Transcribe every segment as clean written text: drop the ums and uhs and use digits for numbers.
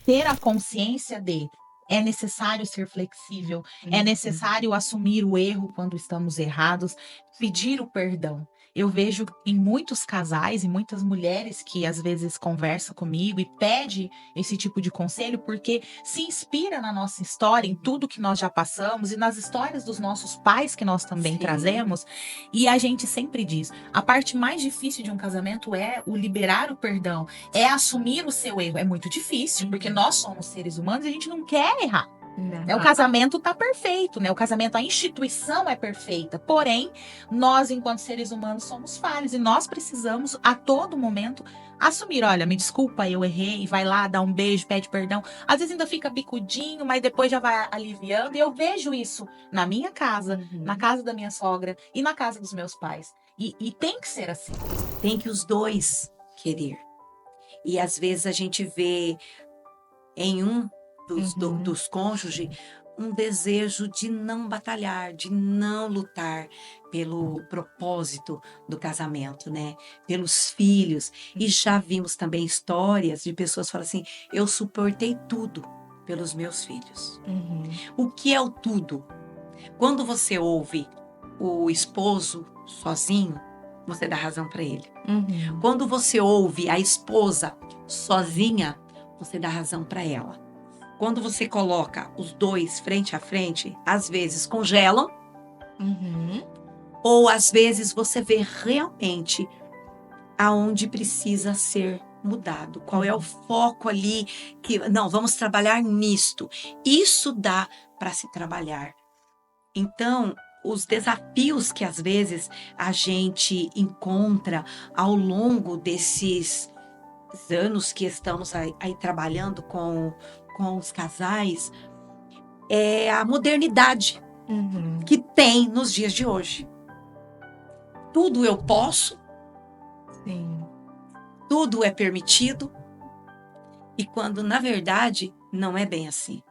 ter a consciência de é necessário ser flexível, é necessário assumir o erro quando estamos errados, pedir o perdão. Eu vejo em muitos casais e muitas mulheres que às vezes conversam comigo e pede esse tipo de conselho porque se inspira na nossa história, em tudo que nós já passamos e nas histórias dos nossos pais que nós também trazemos. E a gente sempre diz, a parte mais difícil de um casamento é o liberar o perdão, é assumir o seu erro. É muito difícil, porque nós somos seres humanos e a gente não quer errar. O casamento tá perfeito, né? O casamento, a instituição é perfeita. Porém, nós, enquanto seres humanos, somos falhos e nós precisamos, a todo momento, assumir. Olha, me desculpa, eu errei. Vai lá, dá um beijo, pede perdão. Às vezes ainda fica bicudinho, mas depois já vai aliviando. E eu vejo isso na minha casa, na casa da minha sogra e na casa dos meus pais. E tem que ser assim. Tem que os dois querer. E às vezes a gente vê em um dos cônjuges um desejo de não batalhar, de não lutar pelo propósito do casamento, né? Pelos filhos. E já vimos também histórias de pessoas que falam assim: eu suportei tudo pelos meus filhos. O que é o tudo? Quando você ouve o esposo sozinho, você dá razão para ele. Quando você ouve a esposa sozinha, você dá razão para ela. Quando você coloca os dois frente a frente, às vezes congelam, ou às vezes você vê realmente aonde precisa ser mudado. Qual é o foco ali que não, vamos trabalhar nisto. Isso dá para se trabalhar. Então, os desafios que às vezes a gente encontra ao longo desses anos que estamos aí trabalhando com os casais, é a modernidade que tem nos dias de hoje. Tudo eu posso, tudo é permitido, e quando na verdade não é bem assim.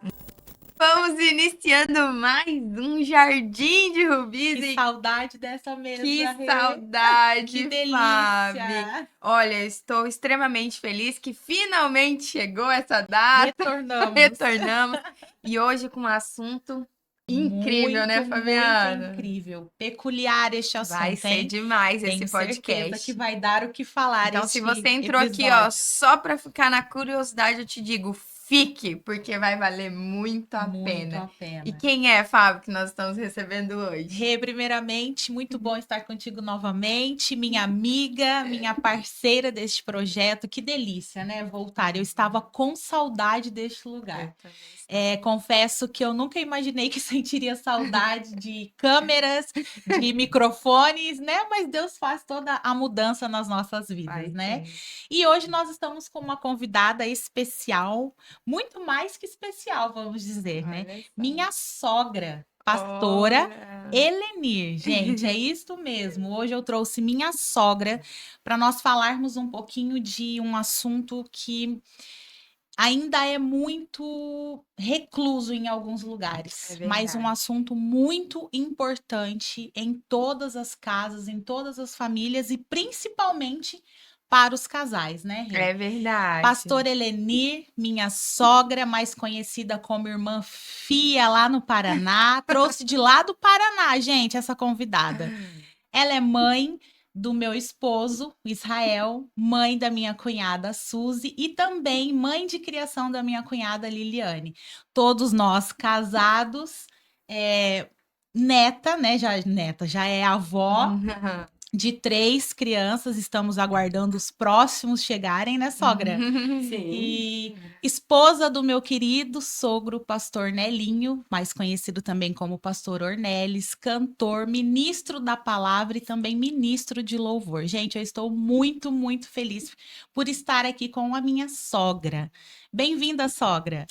Vamos iniciando mais um Jardim de Rubis. Que saudade dessa mesa. Que saudade, que delícia. Fábio. Olha, estou extremamente feliz que finalmente chegou essa data. Retornamos. E hoje com um assunto incrível, muito, né, Fabiana? Muito incrível. Peculiar este assunto, vai ser demais esse podcast. Certeza que vai dar o que falar. Então, se você entrou aqui, ó, só para ficar na curiosidade, eu te digo, fique, porque vai valer muito a pena. E quem é, Fábio, que nós estamos recebendo hoje? Rê, primeiramente, muito bom estar contigo novamente, minha amiga, minha parceira deste projeto. Que delícia, né? Voltar. Eu estava com saudade deste lugar. Confesso que eu nunca imaginei que sentiria saudade de câmeras, de microfones, né? Mas Deus faz toda a mudança nas nossas vidas, né? E hoje nós estamos com uma convidada especial, muito mais que especial, vamos dizer, né? Minha sogra, pastora Helenir. Gente, é isso mesmo. Hoje eu trouxe minha sogra para nós falarmos um pouquinho de um assunto que ainda é muito recluso em alguns lugares, mas um assunto muito importante em todas as casas, em todas as famílias e principalmente para os casais, né, Rê? É verdade. Pastora Helenir, minha sogra, mais conhecida como irmã Fia, lá no Paraná. Trouxe de lá do Paraná, gente, essa convidada. Ela é mãe do meu esposo, Israel, mãe da minha cunhada Suzy e também mãe de criação da minha cunhada Liliane. Todos nós casados, neta, né? Já é avó de 3 crianças, estamos aguardando os próximos chegarem, né, sogra? Sim. E esposa do meu querido sogro, pastor Nelinho, mais conhecido também como pastor Ornelis, cantor, ministro da palavra e também ministro de louvor. Gente, eu estou muito, muito feliz por estar aqui com a minha sogra. Bem-vinda, sogra.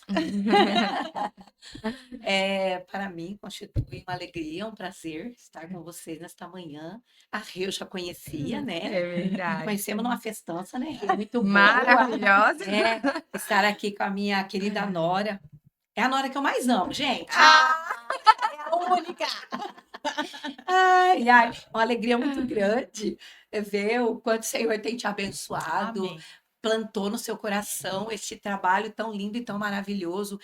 Para mim, constitui uma alegria, um prazer estar com vocês nesta manhã. A Rê eu já conhecia, né? É verdade. Conhecemos numa festança, né, Rê? Muito boa. Maravilhosa. Estar aqui com a minha querida nora. É a nora que eu mais amo, gente. É a única. Ai, uma alegria muito grande ver o quanto o Senhor tem te abençoado. Amém. plantou no seu coração este trabalho tão lindo e tão maravilhoso.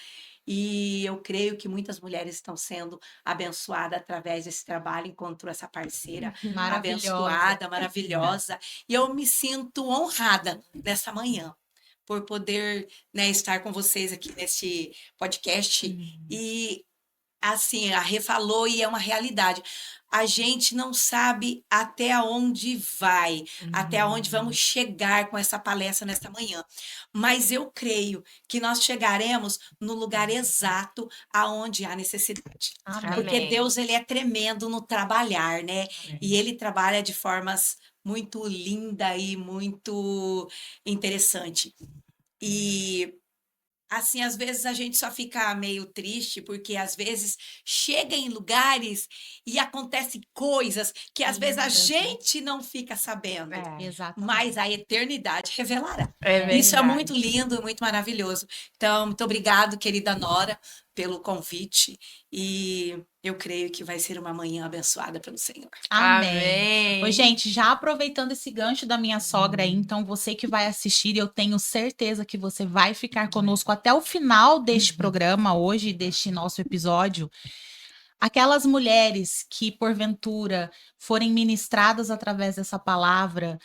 E eu creio que muitas mulheres estão sendo abençoadas através desse trabalho, encontrou essa parceira Maravilhosa. abençoada, maravilhosa. E eu me sinto honrada nessa manhã por poder, né, estar com vocês aqui neste podcast. E assim, a Rê falou e é uma realidade. A gente não sabe até onde vai, até onde vamos chegar com essa palestra nesta manhã. Mas eu creio que nós chegaremos no lugar exato aonde há necessidade. Amém. Porque Amém. Deus, ele é tremendo no trabalhar, né? E ele trabalha de formas muito linda e muito interessante. E assim, às vezes a gente só fica meio triste, porque às vezes chega em lugares e acontecem coisas que às vezes a Lindas, né? gente não fica sabendo, Exatamente. mas a eternidade revelará. É Isso é verdade. muito lindo e muito maravilhoso. Então, muito obrigado, querida Nora, pelo convite. E eu creio que vai ser uma manhã abençoada pelo Senhor. Amém. Ô, Amém. gente, já aproveitando esse gancho da minha sogra aí, então você que vai assistir, eu tenho certeza que você vai ficar conosco até o final deste programa hoje, deste nosso episódio. Aquelas mulheres que, porventura, forem ministradas através dessa palavra,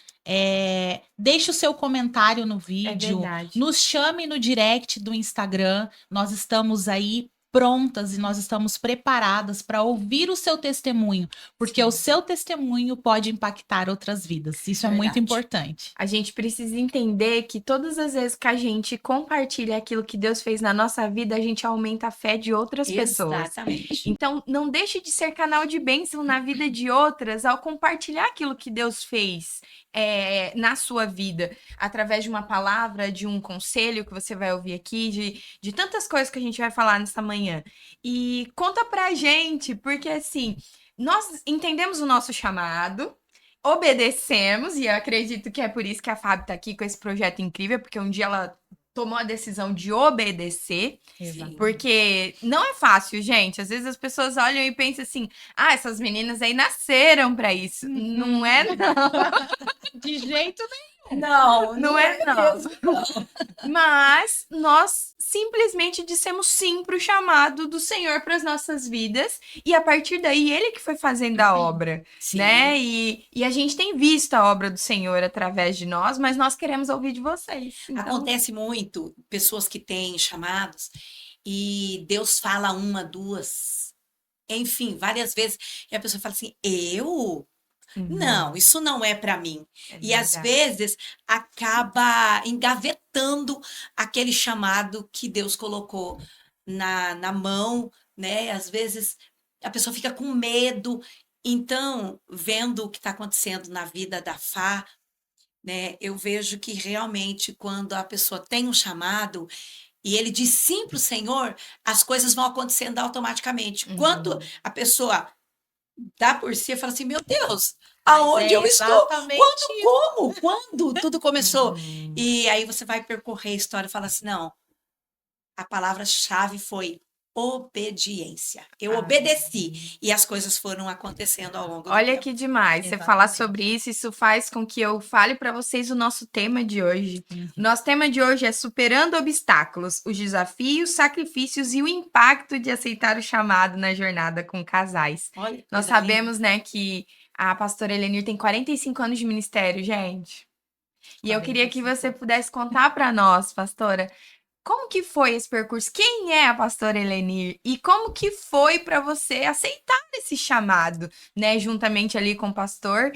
deixe o seu comentário no É vídeo, verdade. nos chame no direct do Instagram, nós estamos aí prontas e nós estamos preparadas para ouvir o seu testemunho, porque o seu testemunho pode impactar outras vidas. Isso é muito Verdade. importante. A gente precisa entender que todas as vezes que a gente compartilha aquilo que Deus fez na nossa vida, a gente aumenta a fé de outras pessoas. Exatamente. Então, não deixe de ser canal de bênção na vida de outras ao compartilhar aquilo que Deus fez na sua vida, através de uma palavra, de um conselho que você vai ouvir aqui, de tantas coisas que a gente vai falar nessa manhã. E conta pra gente, porque assim, nós entendemos o nosso chamado, obedecemos, e eu acredito que é por isso que a Fábio tá aqui com esse projeto incrível, porque um dia ela tomou a decisão de obedecer. Exato. Porque não é fácil, gente. Às vezes as pessoas olham e pensam assim: ah, essas meninas aí nasceram pra isso. Não é, não. De jeito Não, Não é, não. Mas nós simplesmente dissemos sim pro chamado do Senhor para as nossas vidas. E a partir daí, ele que foi fazendo a obra, Sim. né? E a gente tem visto a obra do Senhor através de nós, mas nós queremos ouvir de vocês. Então, Acontece muito, pessoas que têm chamados e Deus fala uma, duas, enfim, várias vezes, e a pessoa fala assim: eu? Não, isso não é para mim. é E às verdade. vezes acaba engavetando aquele chamado que Deus colocou na mão, né? Às vezes a pessoa fica com medo. Então, vendo o que está acontecendo na vida da Fá, né? Eu vejo que realmente quando a pessoa tem um chamado e ele diz sim para o Senhor, as coisas vão acontecendo automaticamente. Quando a pessoa dá por si e fala assim: meu Deus, aonde eu estou? exatamente Quando tudo começou? E aí você vai percorrer a história e fala assim: não, a palavra-chave foi obediência. Eu obedeci e as coisas foram acontecendo ao longo do Olha tempo. que demais. Você Exatamente. falar sobre isso faz com que eu fale para vocês o nosso tema de hoje. Nosso tema de hoje é superando obstáculos, os desafios, sacrifícios e o impacto de aceitar o chamado na jornada com casais. Olha, que Nós coisa linda. sabemos, né, que a pastora Helenir tem 45 anos de ministério, gente. E eu queria que 45 você pudesse contar para nós, pastora, como que foi esse percurso? Quem é a pastora Helenir? E como que foi para você aceitar esse chamado, né? Juntamente ali com o pastor.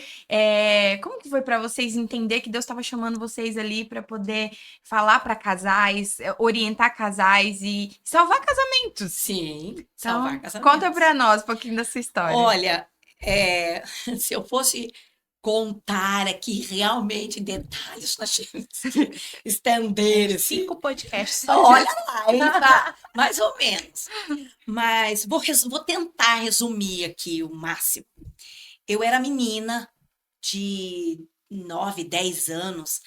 Como que foi para vocês entender que Deus estava chamando vocês ali para poder falar para casais, orientar casais e salvar casamentos? Sim, Então, salvar casamentos. conta para nós um pouquinho da sua história. Olha, se eu fosse contar aqui realmente em detalhes, nós tínhamos que estender assim. 5 podcasts. Olha lá, hein, tá? Mais ou menos. Mas vou tentar resumir aqui o máximo. Eu era menina de 9, 10 anos.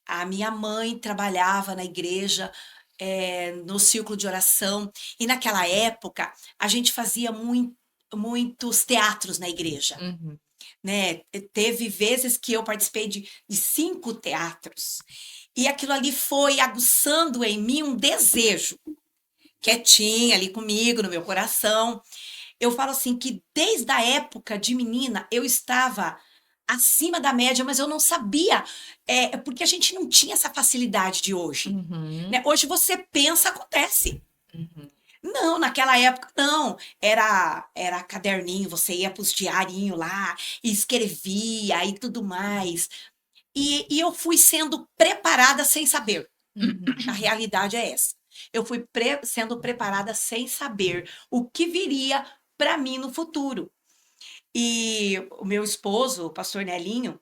A minha mãe trabalhava na igreja, no círculo de oração. E naquela época, a gente fazia muitos teatros na igreja. Né? Teve vezes que eu participei de 5 teatros. E aquilo ali foi aguçando em mim um desejo, quietinha ali comigo, no meu coração. Eu falo assim que desde a época de menina eu estava acima da média, mas eu não sabia, porque a gente não tinha essa facilidade de hoje, Uhum. né? Hoje você pensa, acontece. Uhum. Não, naquela época não. Era caderninho, você ia para os diarinhos lá e escrevia e tudo mais. E eu fui sendo preparada sem saber. A Uhum. realidade é essa. Eu fui sendo preparada sem saber o que viria para mim no futuro. E o meu esposo, o pastor Nelinho,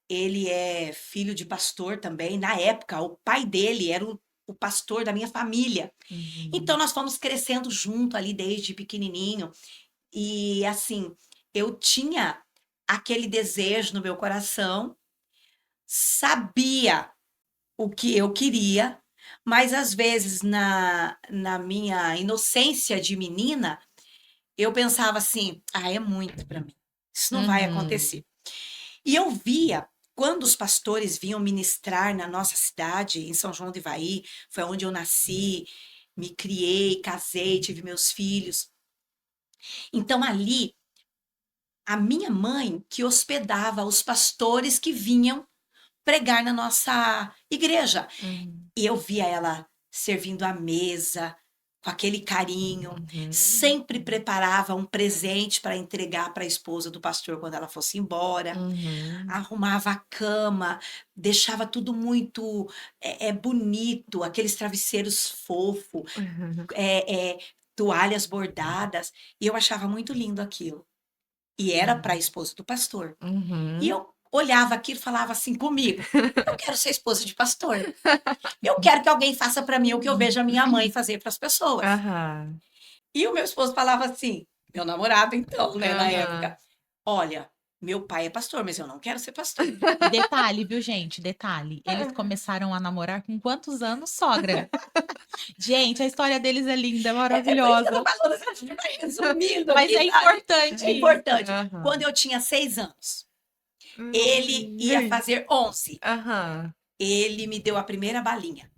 ele é filho de pastor também. Na época, o pai dele era o pastor da minha família. Então, Uhum. nós fomos crescendo junto ali desde pequenininho. E assim, eu tinha aquele desejo no meu coração, sabia o que eu queria, mas às vezes na minha inocência de menina, eu pensava assim: ah, é muito para mim, isso não vai Uhum. acontecer. E eu via. Quando os pastores vinham ministrar na nossa cidade, em São João do Ivaí, foi onde eu nasci, me criei, casei, tive meus filhos. Então, ali, a minha mãe que hospedava os pastores que vinham pregar na nossa igreja. Uhum. E eu via ela servindo à mesa, com aquele carinho, Uhum. sempre preparava um presente para entregar para a esposa do pastor quando ela fosse embora, Uhum. arrumava a cama, deixava tudo muito bonito, aqueles travesseiros fofos, Uhum. é, é, toalhas bordadas, e eu achava muito lindo aquilo. E era para a esposa do pastor. E Uhum. eu olhava aquilo e falava assim comigo: eu quero ser esposa de pastor. Eu quero que alguém faça para mim o que eu vejo a minha mãe fazer para as pessoas. Aham. E o meu esposo falava assim, meu namorado então, né, na época: Aham. olha, meu pai é pastor, mas eu não quero ser pastor. E detalhe, viu, gente? Detalhe. Eles começaram a namorar com quantos anos, sogra? Gente, a história deles é linda, é É por isso que eu tô maravilhosa. falando assim, resumindo Mas aqui, é sabe? importante É isso. importante. Quando Aham. eu tinha 6 anos, ele ia Ai. fazer 11. Aham. Ele me deu a primeira balinha.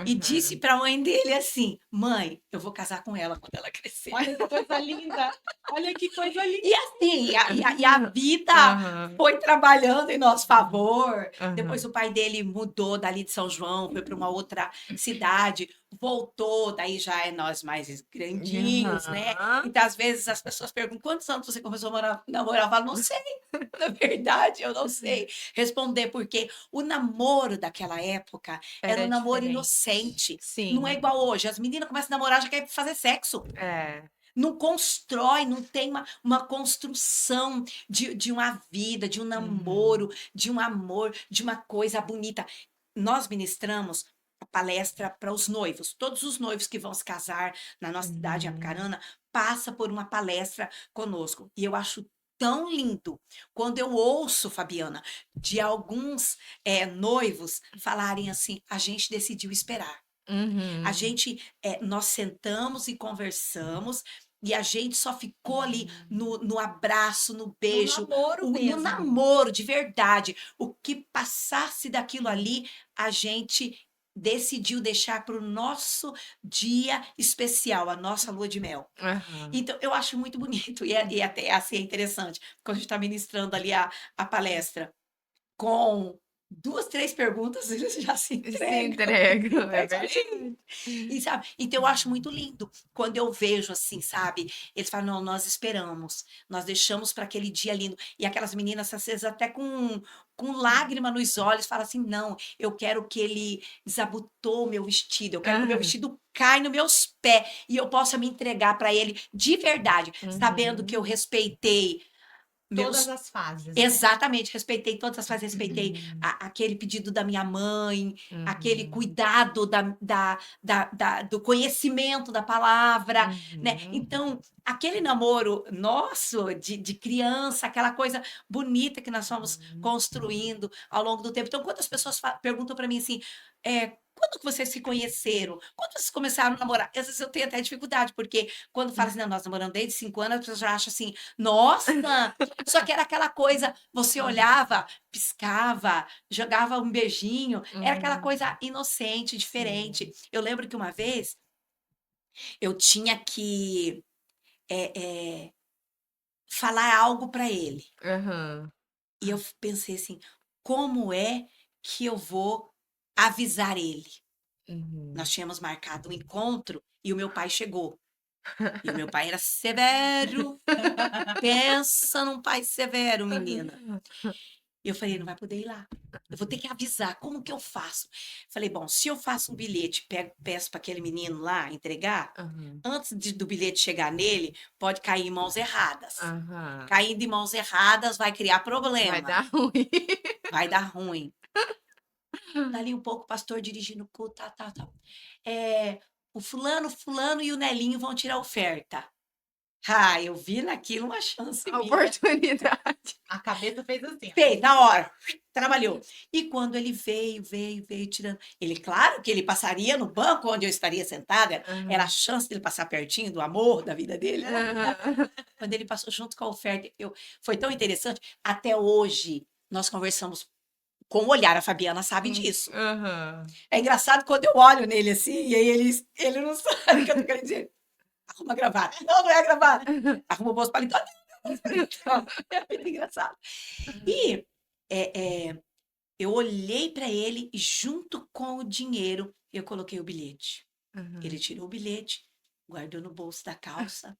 E disse Aham. para a mãe dele assim: mãe, eu vou casar com ela quando ela crescer. Olha que coisa linda. Olha que coisa linda. E assim, a vida Aham. foi trabalhando em nosso favor. Depois Aham. o pai dele mudou dali de São João, foi para uma outra cidade, voltou, daí já é nós mais grandinhos, né? Aham. Então, às vezes, as pessoas perguntam: quantos anos você começou a namorar? Eu falo: não sei. Na verdade, eu não sei responder, porque o namoro daquela época era um Era namoro diferente. inocente. Não é Sim. igual hoje. As meninas começam a namorar já querem fazer sexo. É. Não constrói, não tem uma construção de uma vida, de um Uhum. namoro, de um amor, de uma coisa bonita. Nós ministramos a palestra para os noivos. Todos os noivos que vão se casar na nossa cidade, em Uhum. Apucarana, passa por uma palestra conosco. E eu acho tão lindo quando eu ouço, Fabiana, de alguns noivos falarem assim: a gente decidiu esperar. Uhum. Nós sentamos e conversamos e a gente só ficou ali Uhum. no abraço, no No beijo, namoro no mesmo. namoro de verdade. O que passasse daquilo Sim. ali, a gente decidiu deixar para o nosso dia especial, a nossa lua de mel. Aham. Então, eu acho muito bonito e até assim é interessante, quando a gente está ministrando ali a palestra com 2, 3 perguntas, eles já se Se entregam. entregam, é Aí fala assim, verdade. e sabe, então eu acho muito lindo quando eu vejo assim, sabe? Eles falam: "Não, nós esperamos, nós deixamos para aquele dia lindo". E aquelas meninas, às vezes, até com lágrima nos olhos, falam assim: "Não, eu quero que ele desabotou o meu vestido, eu quero que o meu Aham. vestido caia nos meus pés e eu possa me entregar para ele de verdade, sabendo que eu Uhum. respeitei Todas meus". as fases, né? Exatamente, respeitei todas as fases, respeitei Uhum. aquele pedido da minha mãe, aquele Uhum. cuidado do conhecimento da palavra, né? Uhum. Então, aquele namoro nosso de criança, aquela coisa bonita que nós fomos Uhum. construindo ao longo do tempo. Então, quantas pessoas perguntam para mim assim, quando que vocês se conheceram? Quando vocês começaram a namorar? Às vezes eu tenho até dificuldade, porque quando fala assim, não, nós namoramos desde 5 anos, as pessoas já acham assim, nossa! Só que era aquela coisa, você olhava, piscava, jogava um beijinho, era aquela Uhum. coisa inocente, diferente. Eu lembro que uma vez eu tinha que falar algo para ele. Aham. E eu pensei assim, como é que eu vou avisar ele? Uhum. Nós tínhamos marcado um encontro e o meu pai chegou. E o meu pai era severo. Pensa num pai severo, menina. E eu falei, não vai poder ir lá. Eu vou ter que avisar. Como que eu faço? Falei, bom, se eu faço um bilhete, peço para aquele menino lá entregar, Aham. antes do bilhete chegar nele, pode cair em mãos erradas. Aham. Caindo em mãos erradas vai criar Vai problema. dar ruim. Vai dar ruim. Dali um pouco, o pastor dirigindo o culto, tá. O fulano e o Nelinho vão tirar oferta. Ah, eu vi naquilo uma chance A minha. oportunidade. A cabeça fez assim, ó. Fez, na hora, trabalhou. E quando ele veio tirando. Ele, claro que ele passaria no banco onde eu estaria sentada, era a Aham. chance dele passar pertinho do amor da vida dele. Aham. Quando ele passou junto com a oferta, foi tão interessante. Até hoje, nós conversamos com o olhar, a Fabiana sabe disso. Aham. É engraçado quando eu olho nele assim, e aí ele não sabe o que eu tô querendo dizer. Arruma a gravata. Não, não é a gravata. Arruma o bolso paletó. É muito engraçado. E eu olhei para ele e junto com o dinheiro eu coloquei o bilhete. Ele Aham. tirou o bilhete, guardou no bolso da calça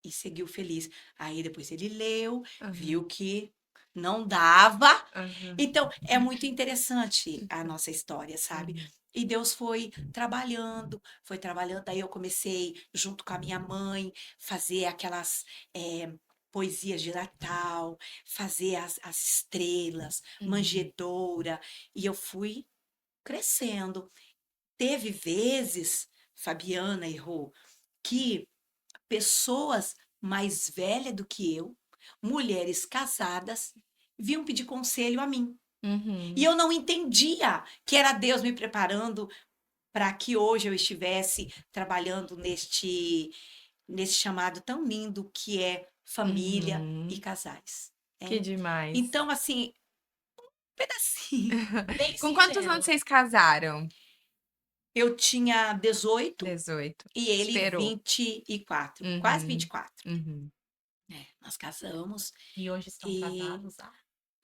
e seguiu feliz. Aí depois ele leu, viu Aham. que não dava. Aham. Então, é muito interessante a nossa história, sabe? Aham. E Deus foi trabalhando. Daí eu comecei, junto com a minha mãe, fazer aquelas poesias de Natal, fazer as estrelas, Uhum. manjedoura, e eu fui crescendo. Teve vezes, Fabiana e Rô, que pessoas mais velhas do que eu, mulheres casadas, vinham pedir conselho a mim. E Uhum. eu não entendia que era Deus me preparando para que hoje eu estivesse trabalhando neste chamado tão lindo que é família e Uhum. casais. Que É. demais. Então, assim, pedacinho. Bem Com quantos anos singelo. vocês casaram? Eu tinha 18 18. e ele Esperou. 24, quase Uhum. 24. Uhum. Nós casamos E hoje estão e casados há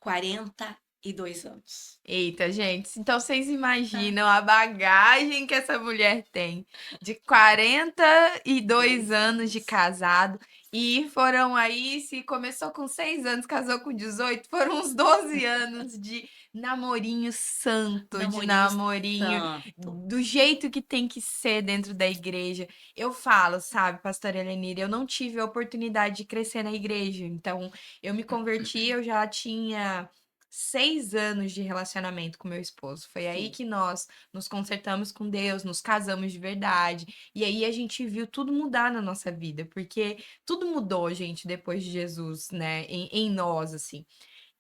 42 anos. Eita, gente. Então vocês imaginam a bagagem que essa mulher tem de 42 anos de casado. E foram aí, se começou com 6 anos, casou com 18, foram uns 12 anos de namorinho santo, de Namorinho namorinho santo. do jeito que tem que ser dentro da igreja. Eu falo, sabe, pastora Elenira, eu não tive a oportunidade de crescer na igreja. Então, eu me converti, eu já tinha 6 anos de relacionamento com meu esposo. Foi aí Sim, que nós nos consertamos com Deus, nos casamos de verdade. E aí a gente viu tudo mudar na nossa vida, porque tudo mudou, gente, depois de Jesus, né? Em nós, assim.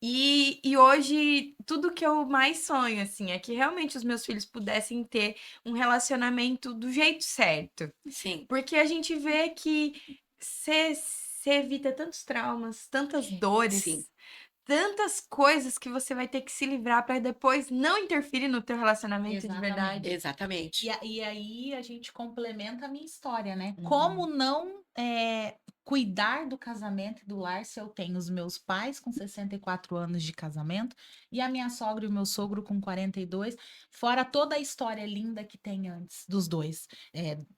E hoje, tudo que eu mais sonho, assim, é que realmente os meus filhos pudessem ter um relacionamento do jeito certo. sim, Porque a gente vê que você evita tantos traumas, tantas sim. dores, tantas coisas que você vai ter que se livrar para depois não interferir no teu relacionamento de verdade. exatamente. Exatamente. E aí a gente complementa a minha história, né? Como Uhum. não cuidar do casamento e do lar se eu tenho os meus pais com 64 anos de casamento e a minha sogra e o meu sogro com 42, fora toda a história linda que tem antes dos dois,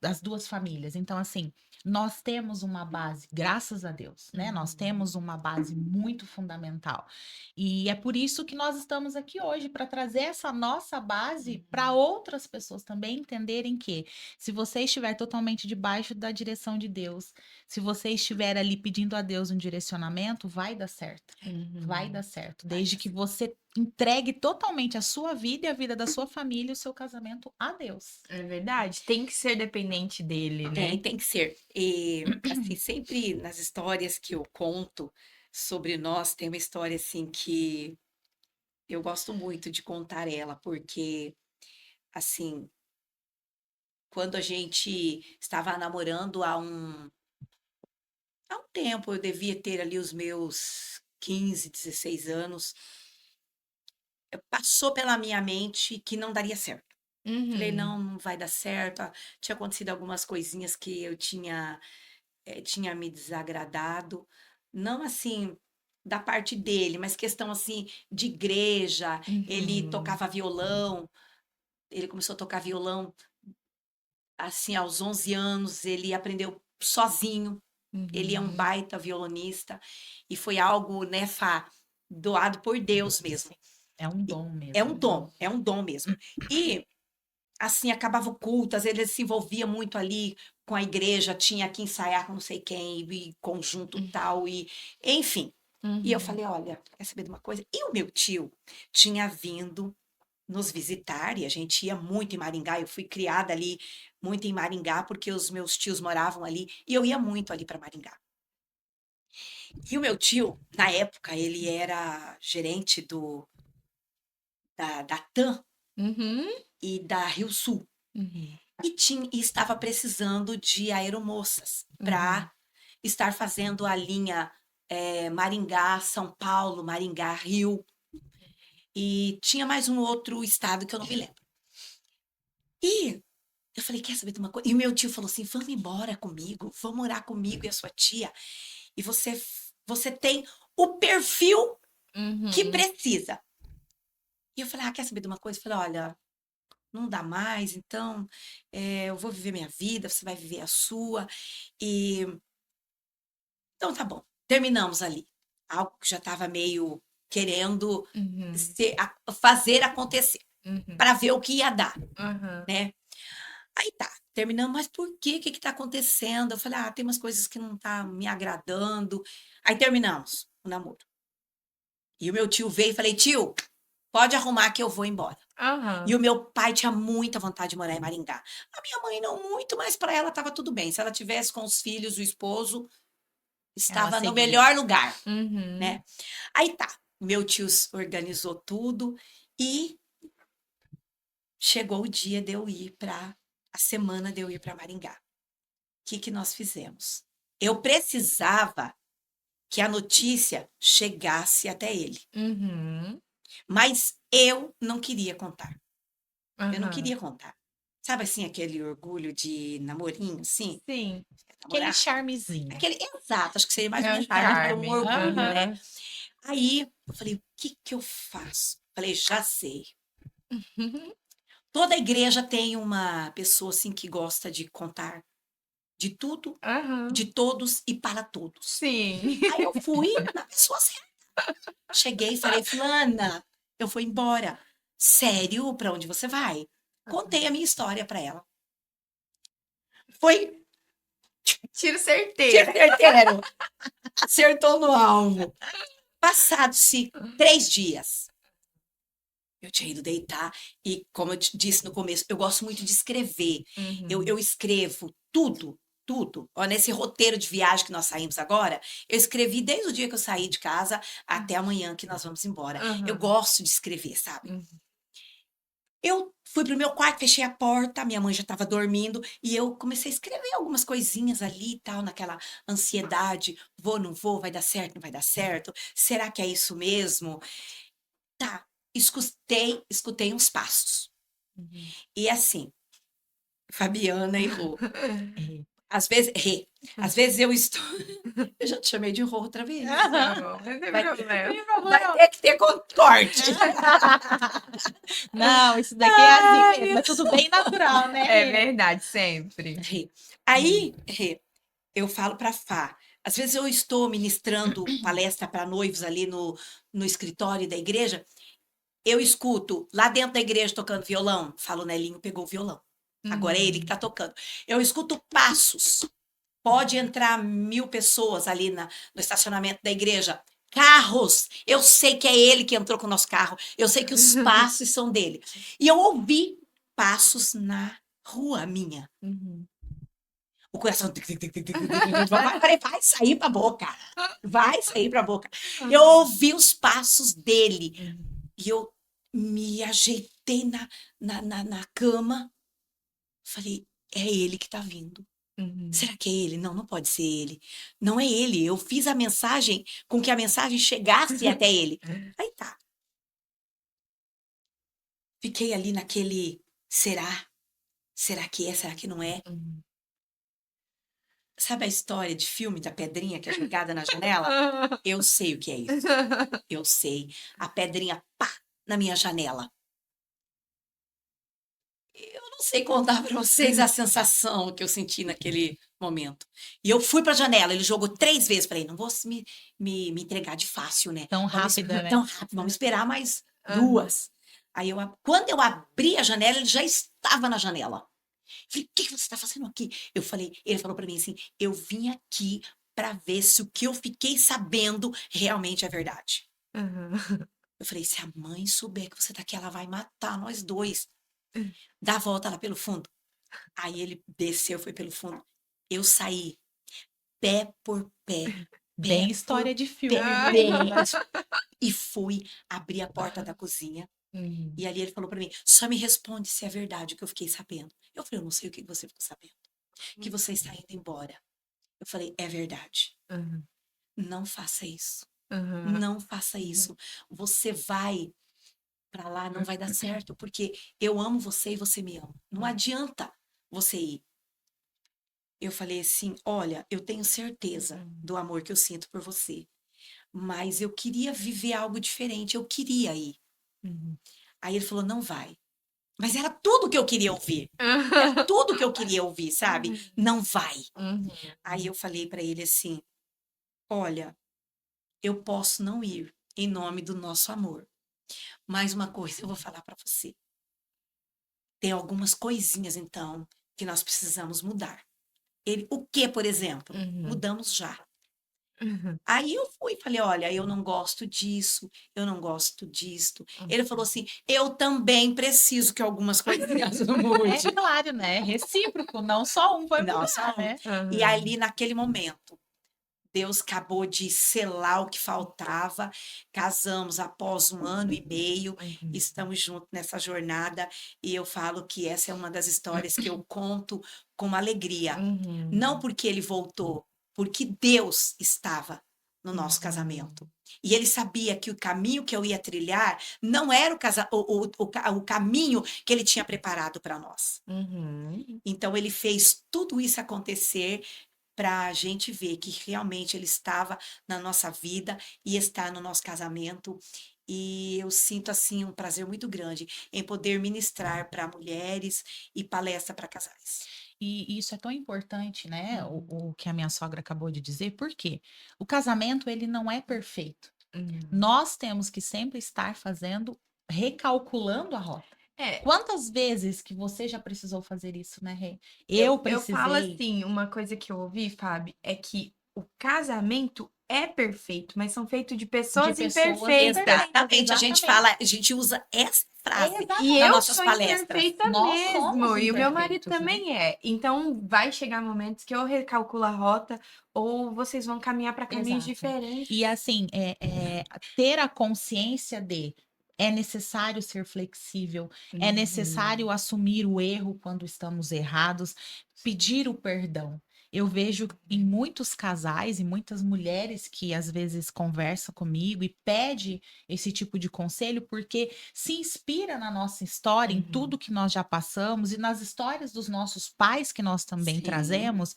das duas famílias. Então, assim, nós temos uma base, graças a Deus, né? Nós Uhum. temos uma base muito fundamental. E é por isso que nós estamos aqui hoje, para trazer essa nossa base para Uhum. outras pessoas também entenderem que, se você estiver totalmente debaixo da direção de Deus, se você estiver ali pedindo a Deus um direcionamento, vai dar certo. Vai dar Uhum. certo, Vai desde dar que certo. você entregue totalmente a sua vida e a vida da sua família e o seu casamento a Deus. É verdade, tem que ser dependente dele, né? Tem que ser. E, assim, sempre nas histórias que eu conto sobre nós, tem uma história, assim, que eu gosto muito de contar ela, porque assim, quando a gente estava namorando há um tempo, eu devia ter ali os meus 15, 16 anos, passou pela minha mente que não daria certo. Falei, Uhum. não vai dar certo. Tinha acontecido algumas coisinhas que eu tinha me desagradado. Não assim da parte dele, mas questão assim de igreja. Ele Uhum. tocava violão. Ele começou a tocar violão assim aos 11 anos. Ele aprendeu sozinho. Ele é um Uhum. baita violonista. E foi algo, né, Fá, doado por Deus mesmo. É um E dom mesmo. é um dom mesmo. E assim, acabava o culto, às vezes ele se envolvia muito ali com a igreja, tinha que ensaiar com não sei quem, e conjunto tal, e enfim. E eu Uhum. falei, olha, quer saber de uma coisa? E o meu tio tinha vindo nos visitar, e a gente ia muito em Maringá, eu fui criada ali muito em Maringá, porque os meus tios moravam ali, e eu ia muito ali para Maringá. E o meu tio, na época, ele era gerente da TAM Uhum. e da Rio Sul. Uhum. E estava precisando de aeromoças Uhum. para estar fazendo a linha Maringá, São Paulo, Maringá, Rio. E tinha mais um outro estado que eu não me lembro. E eu falei, quer saber de uma coisa? E o meu tio falou assim, vamos embora comigo, vamos morar comigo e a sua tia. E você tem o perfil que Uhum. precisa. E eu falei, quer saber de uma coisa? Eu falei, olha, não dá mais, então eu vou viver minha vida, você vai viver a sua. E então tá bom, terminamos ali. Algo que já estava meio querendo Uhum. fazer acontecer, Uhum. para ver o que ia dar, Uhum. né? Aí tá, terminamos, mas por quê? O que que tá acontecendo? Eu falei, tem umas coisas que não tá me agradando. Aí terminamos o namoro. E o meu tio veio e falei, tio, pode arrumar que eu vou embora. E Uhum. o meu pai tinha muita vontade de morar em Maringá. A minha mãe não muito, mas para ela estava tudo bem. Se ela tivesse com os filhos, o esposo, Ela estava no seguia. melhor lugar, Uhum. né? Aí tá, meu tio organizou tudo e chegou o dia de eu ir para a semana de eu ir para Maringá. O que que nós fizemos? Eu precisava que a notícia chegasse até ele, Uhum. mas eu não queria contar. Eu não Uhum. queria contar. Sabe assim aquele orgulho de namorinho, assim? Sim. Aquele Namorar? charmezinho. Aquele, exato, acho que seria mais É um um charme do que um charme. orgulho, né? Aham. Aí eu falei, o que que eu faço? Falei, já sei. Uhum. Toda igreja tem uma pessoa assim que gosta de contar de tudo, Aham. de todos e para todos. Sim. Aí eu fui na pessoa certa. Cheguei e falei, Fulana, eu vou embora. Sério? Para onde você vai? Contei a minha história para ela. Foi Tiro certeiro. certeiro. Acertou no alvo. Passados-se 3 dias, eu tinha ido deitar e, como eu te disse no começo, eu gosto muito de escrever. Uhum. Eu escrevo tudo, tudo. Ó, nesse roteiro de viagem que nós saímos agora, eu escrevi desde o dia que eu saí de casa até amanhã que nós vamos embora. Eu Aham. gosto de escrever, sabe? Uhum. Eu fui pro meu quarto, fechei a porta, minha mãe já estava dormindo, e eu comecei a escrever algumas coisinhas ali e tal, naquela ansiedade. Vou, não vou, vai dar certo, não vai dar certo? Será que é isso mesmo? Tá, escutei uns passos. Uhum. E assim, Fabiana e Rô, É. às vezes eu estou. Eu já te chamei de Rô outra vez. Não, não tem Vai, problema. vai ter que ter corte. Não, isso daqui é assim mesmo, é tudo bem natural, né, É Rê? verdade, sempre. Rê. Aí, Rê, eu falo para Fá. Às vezes eu estou ministrando palestra para noivos ali no escritório da igreja. Eu escuto lá dentro da igreja tocando violão. Falo, Nelinho pegou o violão. Agora é ele que Uhum. está tocando. Eu escuto passos. Pode entrar 1000 pessoas ali no estacionamento da igreja. Carros. Eu sei que é ele que entrou com o nosso carro. Eu sei que os passos são dele. E eu ouvi passos na rua minha. Uhum. O coração. Vai sair pra boca. Vai sair pra boca. Eu ouvi os passos dele. Uhum. E eu me ajeitei deitei na cama. Falei, é ele que tá vindo. Uhum. Será que é ele? Não, não pode ser ele. Não é ele. Eu fiz a mensagem com que a mensagem chegasse até ele. Aí tá. Fiquei ali naquele, será? Será que é? Será que não é? Uhum. Sabe a história de filme da pedrinha que é jogada na janela? Eu sei o que é isso. Eu sei. A pedrinha, pá, na minha janela. Eu não sei contar pra vocês a sensação que eu senti naquele momento. E eu fui pra janela, ele jogou 3 vezes. Falei, não vou me entregar de fácil, né? Tão Vamos, rápida, né? tão rápido, vamos esperar mais Aham. 2. Aí, quando eu abri a janela, ele já estava na janela. Falei, o que você está fazendo aqui? Eu falei, ele falou pra mim assim, eu vim aqui pra ver se o que eu fiquei sabendo realmente é verdade. Uhum. Eu falei, se a mãe souber que você tá aqui, ela vai matar nós dois. Dá a volta lá pelo fundo. Aí ele desceu, foi pelo fundo. Eu saí pé por pé, Bem pé história por de pé, filme, viu? bem, e fui abrir a porta da cozinha. Uhum. E ali ele falou pra mim, só me responde se é verdade o que eu fiquei sabendo. Eu falei, eu não sei o que você ficou sabendo. Que você está indo embora. Eu falei, é verdade. Uhum. Não faça isso. Uhum. Não faça isso. Você vai pra lá, não vai dar certo, porque eu amo você e você me ama. Não adianta você ir. Eu falei assim: olha, eu tenho certeza do amor que eu sinto por você, mas eu queria viver algo diferente, eu queria ir. Uhum. Aí ele falou: não vai. Mas era tudo que eu queria ouvir. Era tudo que eu queria ouvir, sabe? Não vai. Uhum. Aí eu falei pra ele assim: olha, eu posso não ir em nome do nosso amor. Mas uma coisa eu vou falar pra você. Tem algumas coisinhas, então, que nós precisamos mudar. Ele, o que, por exemplo? Uhum. Mudamos já. Uhum. Aí eu fui e falei: olha, eu não gosto disso, eu não gosto disto. Ele falou assim: eu também preciso que algumas coisinhas É mudem. claro, né? Recíproco, não só um vai Nossa, mudar, né? e Uhum. ali naquele momento, Deus acabou de selar o que faltava. Casamos após 1 ano e meio, Uhum. estamos juntos nessa jornada. E eu falo que essa é uma das histórias que eu conto com alegria. Não Uhum. porque ele voltou, porque Deus estava no nosso casamento. E ele sabia que o caminho que eu ia trilhar não era o caminho que ele tinha preparado para nós. Uhum. Então, ele fez tudo isso acontecer para a gente ver que realmente ele estava na nossa vida e está no nosso casamento. E eu sinto, assim, um prazer muito grande em poder ministrar para mulheres e palestra para casais. E isso é tão importante, né? Uhum. O que a minha sogra acabou de dizer, por quê? O casamento, ele não é perfeito. Uhum. Nós temos que sempre estar fazendo, recalculando a rota. É, Quantas vezes que você já precisou fazer isso, né, Rê? eu, Eu eu falo precisei assim, uma coisa que eu ouvi, Fábio, é que o casamento é perfeito, mas são feitos de de pessoas pessoas imperfeitas. imperfeitas, Exatamente, exatamente. a gente usa essa frase E nas Exatamente. eu nossas sou palestras. imperfeita Nós mesmo, somos e o meu marido imperfeitos, né? também é. Então vai chegar momentos que eu recalculo a rota ou vocês vão caminhar para caminhos Exato. diferentes. E assim, ter a consciência de é necessário ser flexível, é necessário Uhum. assumir o erro quando estamos errados, pedir o perdão. Eu vejo em muitos casais e muitas mulheres que às vezes conversam comigo e pede esse tipo de conselho porque se inspira na nossa história, em Uhum. tudo que nós já passamos e nas histórias dos nossos pais que nós também Sim, trazemos,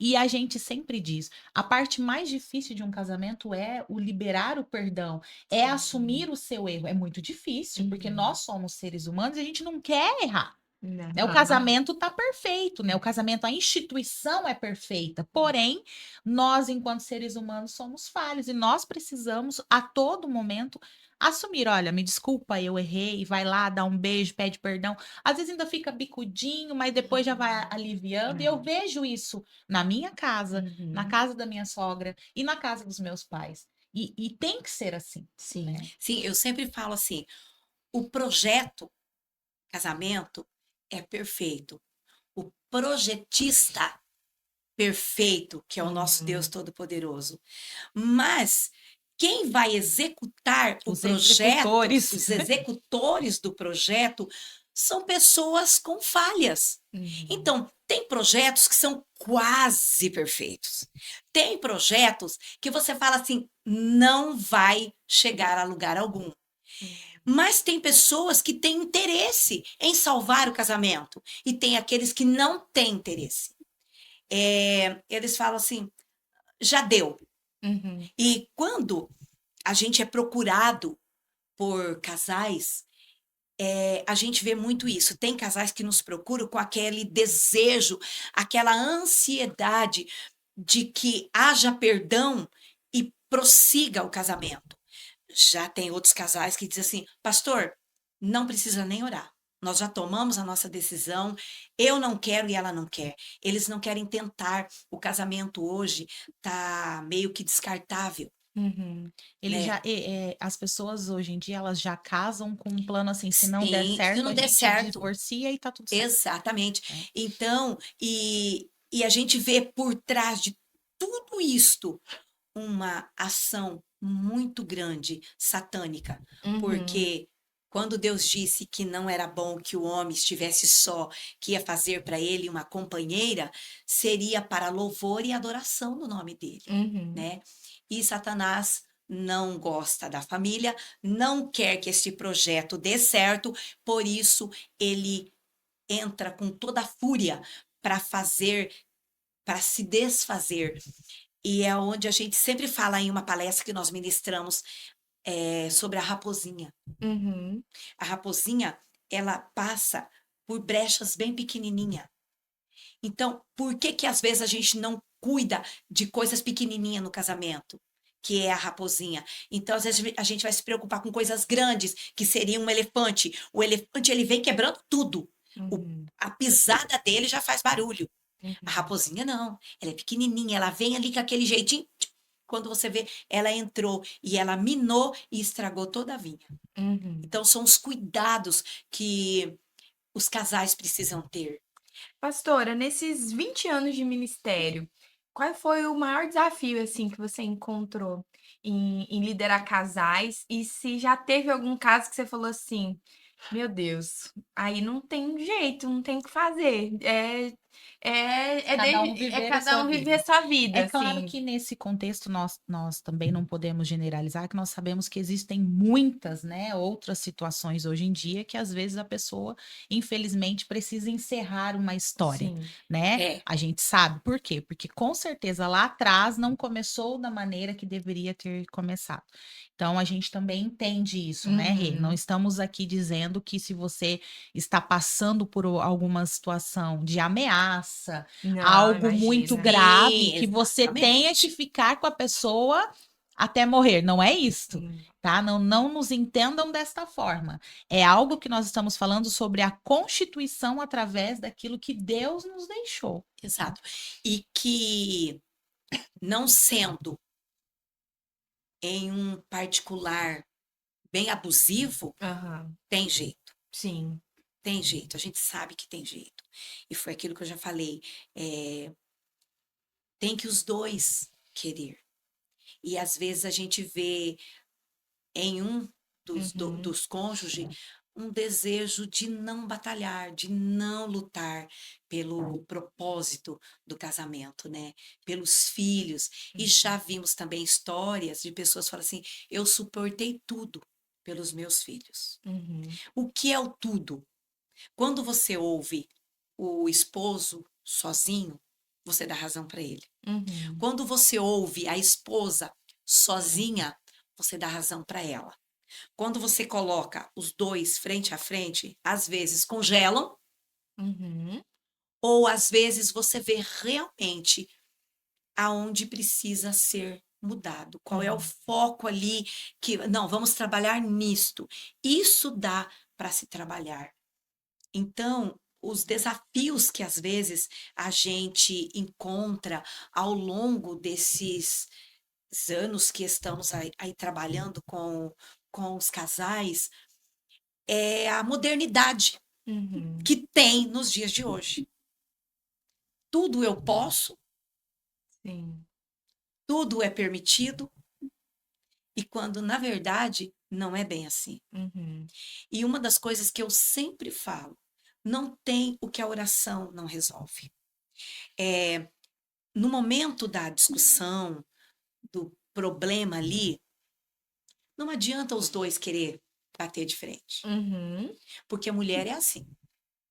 e a gente sempre diz a parte mais difícil de um casamento é o liberar o perdão, é assumir o seu erro. É muito difícil, porque Uhum. nós somos seres humanos e a gente não quer errar. Né? O Não. casamento tá perfeito, né? O casamento, a instituição é perfeita. Porém, nós, enquanto seres humanos, somos falhos e nós precisamos, a todo momento, assumir: olha, me desculpa, eu errei, vai lá, dá um beijo, pede perdão. Às vezes ainda fica bicudinho, mas depois já vai aliviando. E eu vejo isso na minha casa, na Uhum. casa da minha sogra e na casa dos meus pais. E tem que ser assim, Sim. né? sim, eu sempre falo assim: o projeto casamento é perfeito. O projetista perfeito, que é o nosso Deus Uhum. Todo-Poderoso. Mas quem vai executar o Os projeto, executores. os executores do projeto, são pessoas com falhas. Uhum. Então, tem projetos que são quase perfeitos. Tem projetos que você fala assim, não vai chegar a lugar algum. Mas tem pessoas que têm interesse em salvar o casamento. E tem aqueles que não têm interesse. Eles falam assim, já deu. Uhum. E quando a gente é procurado por casais, a gente vê muito isso. Tem casais que nos procuram com aquele desejo, aquela ansiedade de que haja perdão e prossiga o casamento. Já tem outros casais que dizem assim, pastor, não precisa nem orar. Nós já tomamos a nossa decisão, eu não quero e ela não quer. Eles não querem tentar. O casamento hoje tá meio que descartável, Uhum. Ele né? já, as pessoas hoje em dia, elas já casam com um plano assim, se não der Sim, se certo, não a der gente certo, divorcia e tá tudo certo, exatamente. né? Então, e a gente vê por trás de tudo isto uma ação muito grande, satânica, Uhum. porque quando Deus disse que não era bom que o homem estivesse só, que ia fazer para ele uma companheira, seria para louvor e adoração do nome dele, Uhum. né? E Satanás não gosta da família, não quer que este projeto dê certo, por isso ele entra com toda a fúria para fazer, para se desfazer. E é onde a gente sempre fala em uma palestra que nós ministramos sobre a raposinha. Uhum. A raposinha, ela passa por brechas bem pequenininha. Então, por que que às vezes a gente não cuida de coisas pequenininhas no casamento? Que é a raposinha. Então, às vezes a gente vai se preocupar com coisas grandes, que seria um elefante. O elefante, ele vem quebrando tudo. Uhum. A pisada dele já faz barulho. A Uhum. raposinha não, ela é pequenininha, ela vem ali com aquele jeitinho. Quando você vê, ela entrou e ela minou e estragou toda a vinha. Uhum. Então, são os cuidados que os casais precisam ter. Pastora, nesses 20 anos de ministério, qual foi o maior desafio assim que você encontrou em liderar casais? E se já teve algum caso que você falou assim, meu Deus, aí não tem jeito, não tem o que fazer. Cada um É viver a cada sua um viver vida. a sua vida, É claro assim. que nesse contexto nós também não podemos generalizar, que nós sabemos que existem muitas, né, outras situações hoje em dia que às vezes a pessoa, infelizmente, precisa encerrar uma história, Sim. né? É, A gente sabe por quê? Porque com certeza lá atrás não começou da maneira que deveria ter começado. Então a gente também entende isso, né, Rê? Não Uhum. estamos aqui dizendo que se você está passando por alguma situação de ameaça, Não, algo muito imagina. grave sim, que você tenha que exatamente. ficar com a pessoa até morrer. Não é isto, Hum. tá? Não, não nos entendam desta forma. É algo que nós estamos falando sobre a constituição através daquilo que Deus nos deixou. Tá? Exato. E que, não sendo em um particular bem abusivo, Aham. tem jeito. Sim. Tem jeito, a gente sabe que tem jeito. E foi aquilo que eu já falei. Tem que os dois querer. E às vezes a gente vê em um Uhum. dos cônjuges um desejo de não batalhar, de não lutar pelo propósito do casamento, né? Pelos filhos. E já vimos também histórias de pessoas que falam assim: eu suportei tudo pelos meus filhos. Uhum. O que é o tudo? Quando você ouve o esposo sozinho, você dá razão para ele. Uhum. Quando você ouve a esposa sozinha, você dá razão para ela. Quando você coloca os dois frente a frente, às vezes congelam, Uhum. ou às vezes você vê realmente aonde precisa ser mudado. Qual é o Uhum. foco ali que não, vamos trabalhar nisto. Isso dá para se trabalhar. Então, os desafios que às vezes a gente encontra ao longo desses anos que estamos aí trabalhando com os casais é a modernidade Uhum. que tem nos dias de hoje. Tudo eu posso, Sim. tudo é permitido, e quando, na verdade, não é bem assim. E uma das coisas que eu sempre falo, não tem o que a oração não resolve. No momento da discussão, do problema ali, não adianta os dois querer bater de frente. Porque a mulher é assim.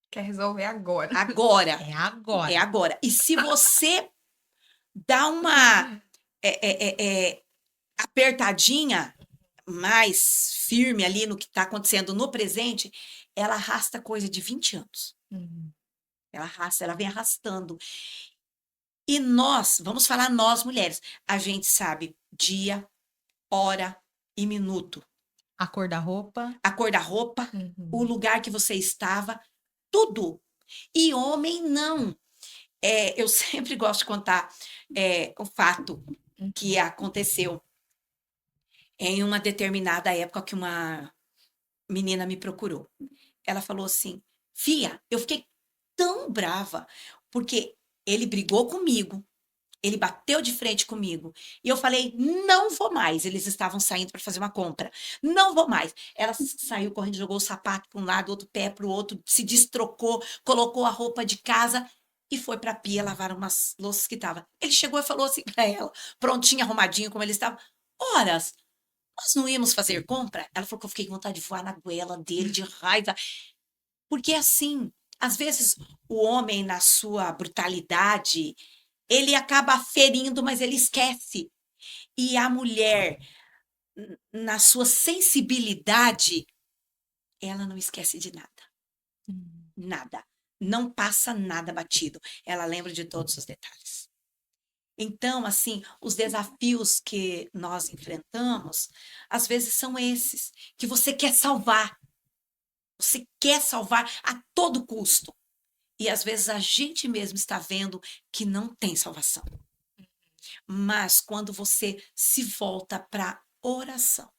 Quer resolver agora. Agora. É agora. É agora. E se você dá uma apertadinha mais firme ali no que está acontecendo no presente, ela arrasta coisa de 20 anos. Ela arrasta, ela vem arrastando. E nós, vamos falar nós mulheres, a gente sabe dia, hora e minuto. A cor da roupa. A cor da roupa, o lugar que você estava, tudo. E homem não. Eu sempre gosto de contar o fato que aconteceu em uma determinada época que uma menina me procurou. Ela falou assim, Fia, eu fiquei tão brava, porque ele brigou comigo, ele bateu de frente comigo, e eu falei, não vou mais. Eles estavam saindo para fazer uma compra. Não vou mais. Ela saiu correndo, jogou o sapato para um lado, outro pé para o outro, se destrocou, colocou a roupa de casa e foi para a pia lavar umas louças que estavam. Ele chegou e falou assim para ela, prontinho, arrumadinho, como ele estava. Horas, nós não íamos fazer compra? Ela falou que eu fiquei com vontade de voar na goela dele, de raiva. Porque assim, às vezes o homem, na sua brutalidade, ele acaba ferindo, mas ele esquece. E a mulher, na sua sensibilidade, ela não esquece de nada. Nada. Não passa nada batido. Ela lembra de todos os detalhes. Então, assim, os desafios que nós enfrentamos, às vezes são esses, que você quer salvar. Você quer salvar a todo custo. E às vezes a gente mesmo está vendo que não tem salvação. Mas quando você se volta para oração,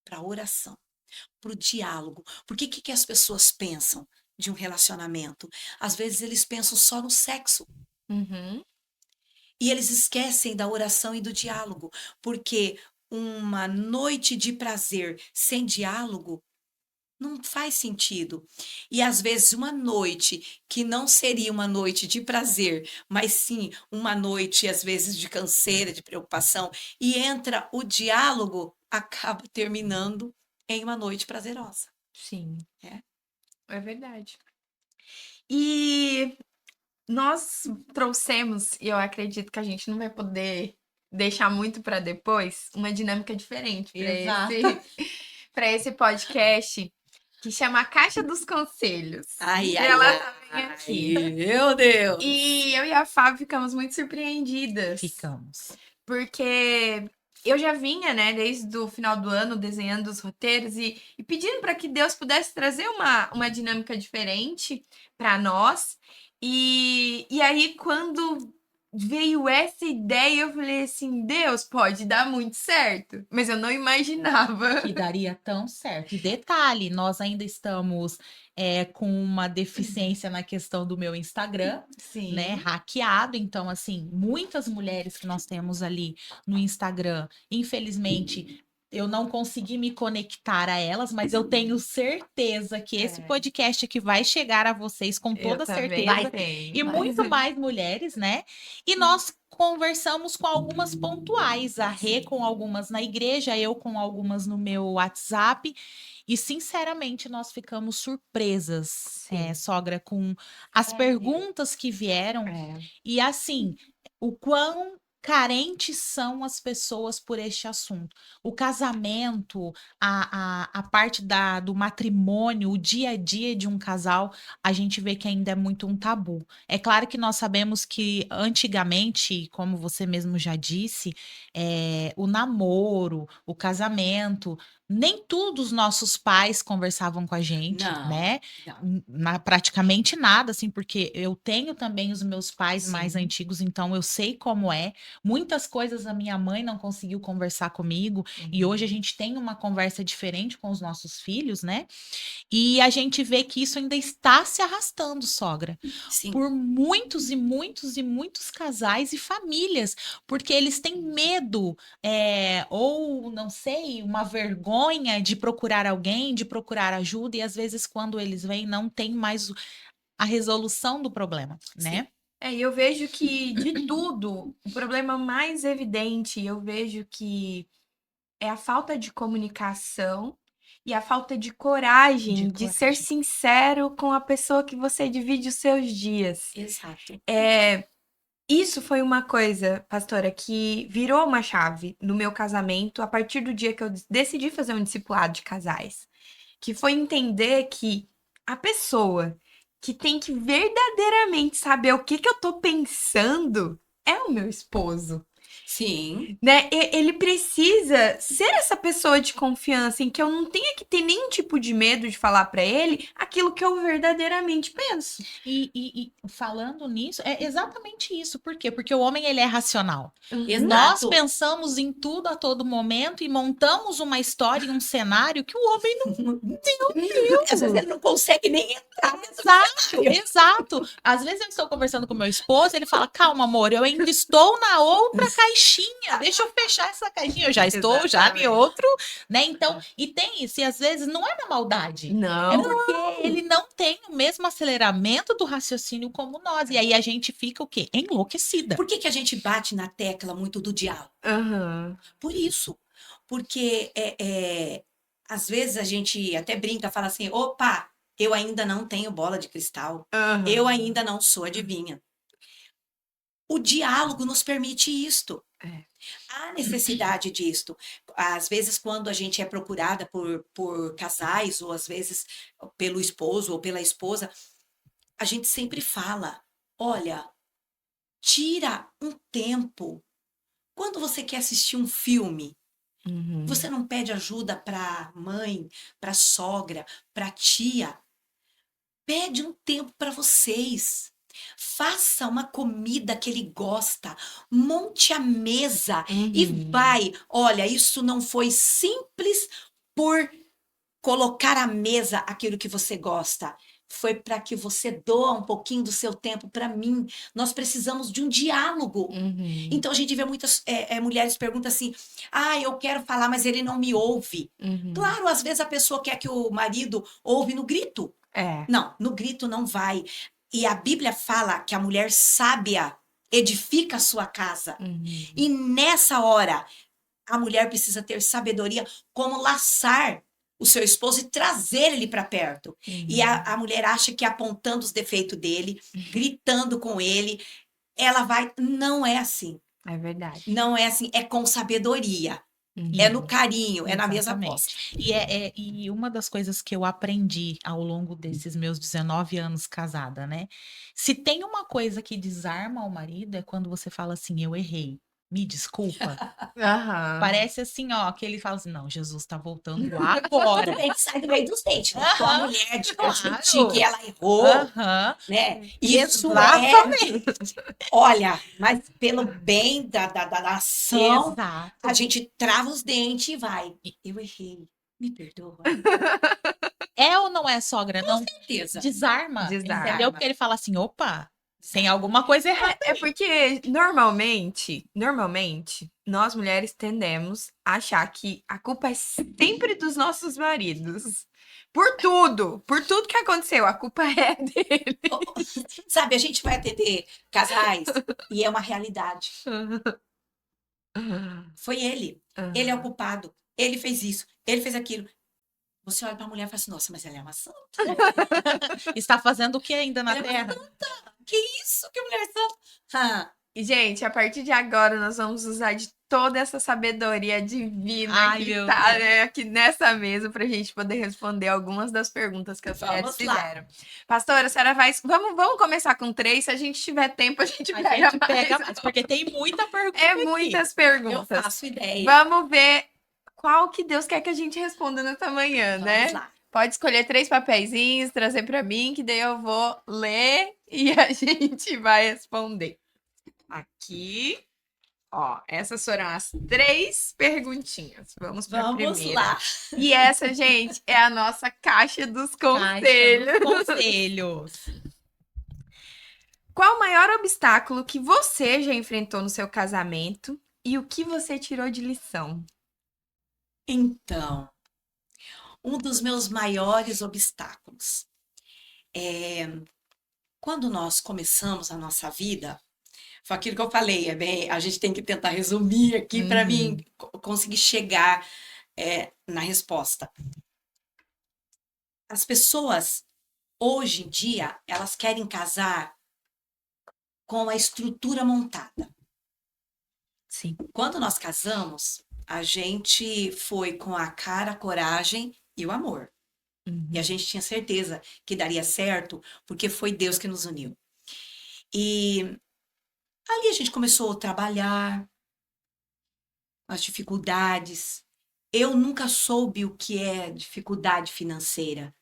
para o diálogo, porque que as pessoas pensam de um relacionamento? Às vezes eles pensam só no sexo. E eles esquecem da oração e do diálogo, porque uma noite de prazer sem diálogo não faz sentido. E às vezes uma noite que não seria uma noite de prazer, mas sim uma noite, às vezes, de canseira, de preocupação, e entra o diálogo, acaba terminando em uma noite prazerosa. Sim. É. É verdade. E nós trouxemos, e eu acredito que a gente não vai poder deixar muito para depois, uma dinâmica diferente para esse podcast, que chama a Caixa dos Conselhos. Ai, Ela também aqui. meu Deus! E eu e a Fábio ficamos muito surpreendidas. Ficamos. Porque eu já vinha, né, desde o final do ano, desenhando os roteiros e pedindo para que Deus pudesse trazer uma dinâmica diferente para nós. E aí, quando veio essa ideia, eu falei assim, Deus, pode dar muito certo. Mas eu não imaginava. Que daria tão certo. E detalhe, nós ainda estamos com uma deficiência na questão do meu Instagram, Sim. né? Hackeado. Então, assim, muitas mulheres que nós temos ali no Instagram, infelizmente, eu não consegui me conectar a elas, mas eu tenho certeza que esse podcast aqui vai chegar a vocês com toda certeza. E muito mais mulheres, né? E nós conversamos com algumas pontuais, a Rê com algumas na igreja, eu com algumas no meu WhatsApp. E, sinceramente, nós ficamos surpresas, sogra, com as perguntas que vieram. E, assim, o quão carentes são as pessoas por este assunto. O casamento, a parte do matrimônio, o dia a dia de um casal, a gente vê que ainda é muito um tabu. É claro que nós sabemos que antigamente, como você mesmo já disse, o namoro, o casamento, nem tudo os nossos pais conversavam com a gente, né? Praticamente nada, assim, porque eu tenho também os meus pais mais antigos, então eu sei como é. Muitas coisas a minha mãe não conseguiu conversar comigo, e hoje a gente tem uma conversa diferente com os nossos filhos, né? E a gente vê que isso ainda está se arrastando, sogra, Sim. por muitos e muitos e muitos casais e famílias, porque eles têm medo, ou não sei, uma vergonha de procurar alguém, de procurar ajuda, e às vezes quando eles vêm, não tem mais a resolução do problema, né? E eu vejo que de tudo, o problema mais evidente, eu vejo que é a falta de comunicação e a falta de coragem de ser coragem. sincero com a pessoa que você divide os seus dias. Exato. Isso foi uma coisa, pastora, que virou uma chave no meu casamento a partir do dia que eu decidi fazer um discipulado de casais, que foi entender que a pessoa que tem que verdadeiramente saber o que eu tô pensando é o meu esposo. Sim. Né? Ele precisa ser essa pessoa de confiança em que eu não tenha que ter nenhum tipo de medo de falar pra ele aquilo que eu verdadeiramente penso. E falando nisso, é exatamente isso. Por quê? Porque o homem, ele é racional. Exato. Nós pensamos em tudo a todo momento e montamos uma história e um cenário que o homem não... Às vezes ele não consegue nem entrar. Exato. Às vezes eu estou conversando com meu esposo, ele fala, calma, amor, eu ainda estou na outra caixinha, deixa eu fechar essa caixinha, eu já estou já em outro, né? Então, e tem isso, e às vezes não é na maldade. Não. É porque ele não tem o mesmo aceleramento do raciocínio como nós. E aí a gente fica o quê? Enlouquecida. Por que a gente bate na tecla muito do diálogo? Uhum. Por isso. Porque às vezes a gente até brinca, fala assim, opa, eu ainda não tenho bola de cristal. Uhum. Eu ainda não sou adivinha. O diálogo nos permite isto. Há necessidade disto. Às vezes, quando a gente é procurada por casais, ou às vezes pelo esposo ou pela esposa, a gente sempre fala, olha, tira um tempo. Quando você quer assistir um filme, Uhum. você não pede ajuda para mãe, para sogra, para tia. Pede um tempo para vocês. Faça uma comida que ele gosta. Monte a mesa e vai. Olha, isso não foi simples por colocar à mesa aquilo que você gosta. Foi para que você doa um pouquinho do seu tempo para mim. Nós precisamos de um diálogo. Uhum. Então a gente vê muitas mulheres perguntam assim: ah, eu quero falar, mas ele não me ouve. Uhum. Claro, às vezes a pessoa quer que o marido ouve no grito. Não, no grito não vai. E a Bíblia fala que a mulher sábia edifica a sua casa. Uhum. E nessa hora, a mulher precisa ter sabedoria como laçar o seu esposo e trazer ele para perto. Uhum. E a mulher acha que apontando os defeitos dele, gritando com ele, ela vai. Não é assim. É verdade. Não é assim. É com sabedoria. Uhum. É no carinho, é na mesa Exatamente. posta. E uma das coisas que eu aprendi ao longo desses meus 19 anos casada, né? Se tem uma coisa que desarma o marido é quando você fala assim, eu errei, me desculpa. Aham. Parece assim, ó, que ele fala assim, não, Jesus tá voltando agora. Ele sai do meio dos dentes. Né? Com a mulher de claro. admitir que ela errou, Aham. né? Isso Exatamente. Olha, mas pelo bem da nação, Exato. a gente trava os dentes e vai. Eu errei. Me perdoa. É ou não é, sogra? Não Certeza. desarma, Desarma. entendeu? Porque ele fala assim, opa, tem alguma coisa errada. É porque normalmente, nós mulheres tendemos a achar que a culpa é sempre dos nossos maridos. Por tudo que aconteceu, a culpa é dele. Sabe, a gente vai atender casais e é uma realidade. Foi ele. Ele é o culpado. Ele fez isso. Ele fez aquilo. Você olha pra mulher e fala assim, nossa, mas ela é uma santa. Está fazendo o que ainda na Ela é terra? uma santa. Que isso? Que mulher santa? E, gente, a partir de agora, nós vamos usar de toda essa sabedoria divina Ai, que meu tá, Deus. né, aqui nessa mesa pra gente poder responder algumas das perguntas que as mulheres Vamos lá. fizeram. Pastora, a senhora vai... Vamos começar com 3. Se a gente tiver tempo, a gente A pega gente mais. pega mais, porque tem muita pergunta É aqui. muitas Eu perguntas. faço ideia. Vamos ver qual que Deus quer que a gente responda nessa manhã, né? Vamos lá. Pode escolher 3 papeizinhos, trazer pra mim, que daí eu vou ler e a gente vai responder. Aqui. Ó, essas foram as 3 perguntinhas. Vamos para a Vamos primeira. lá. E essa, gente, é a nossa caixa dos Caixa conselhos. dos conselhos. Qual o maior obstáculo que você já enfrentou no seu casamento e o que você tirou de lição? Então, um dos meus maiores obstáculos é quando nós começamos a nossa vida, foi aquilo que eu falei, a gente tem que tentar resumir aqui para mim conseguir chegar na resposta. As pessoas, hoje em dia, elas querem casar com a estrutura montada. Sim. Quando nós casamos, a gente foi com a cara, a coragem e o amor. E a gente tinha certeza que daria certo, porque foi Deus que nos uniu. E ali a gente começou a trabalhar as dificuldades. Eu nunca soube o que é dificuldade financeira,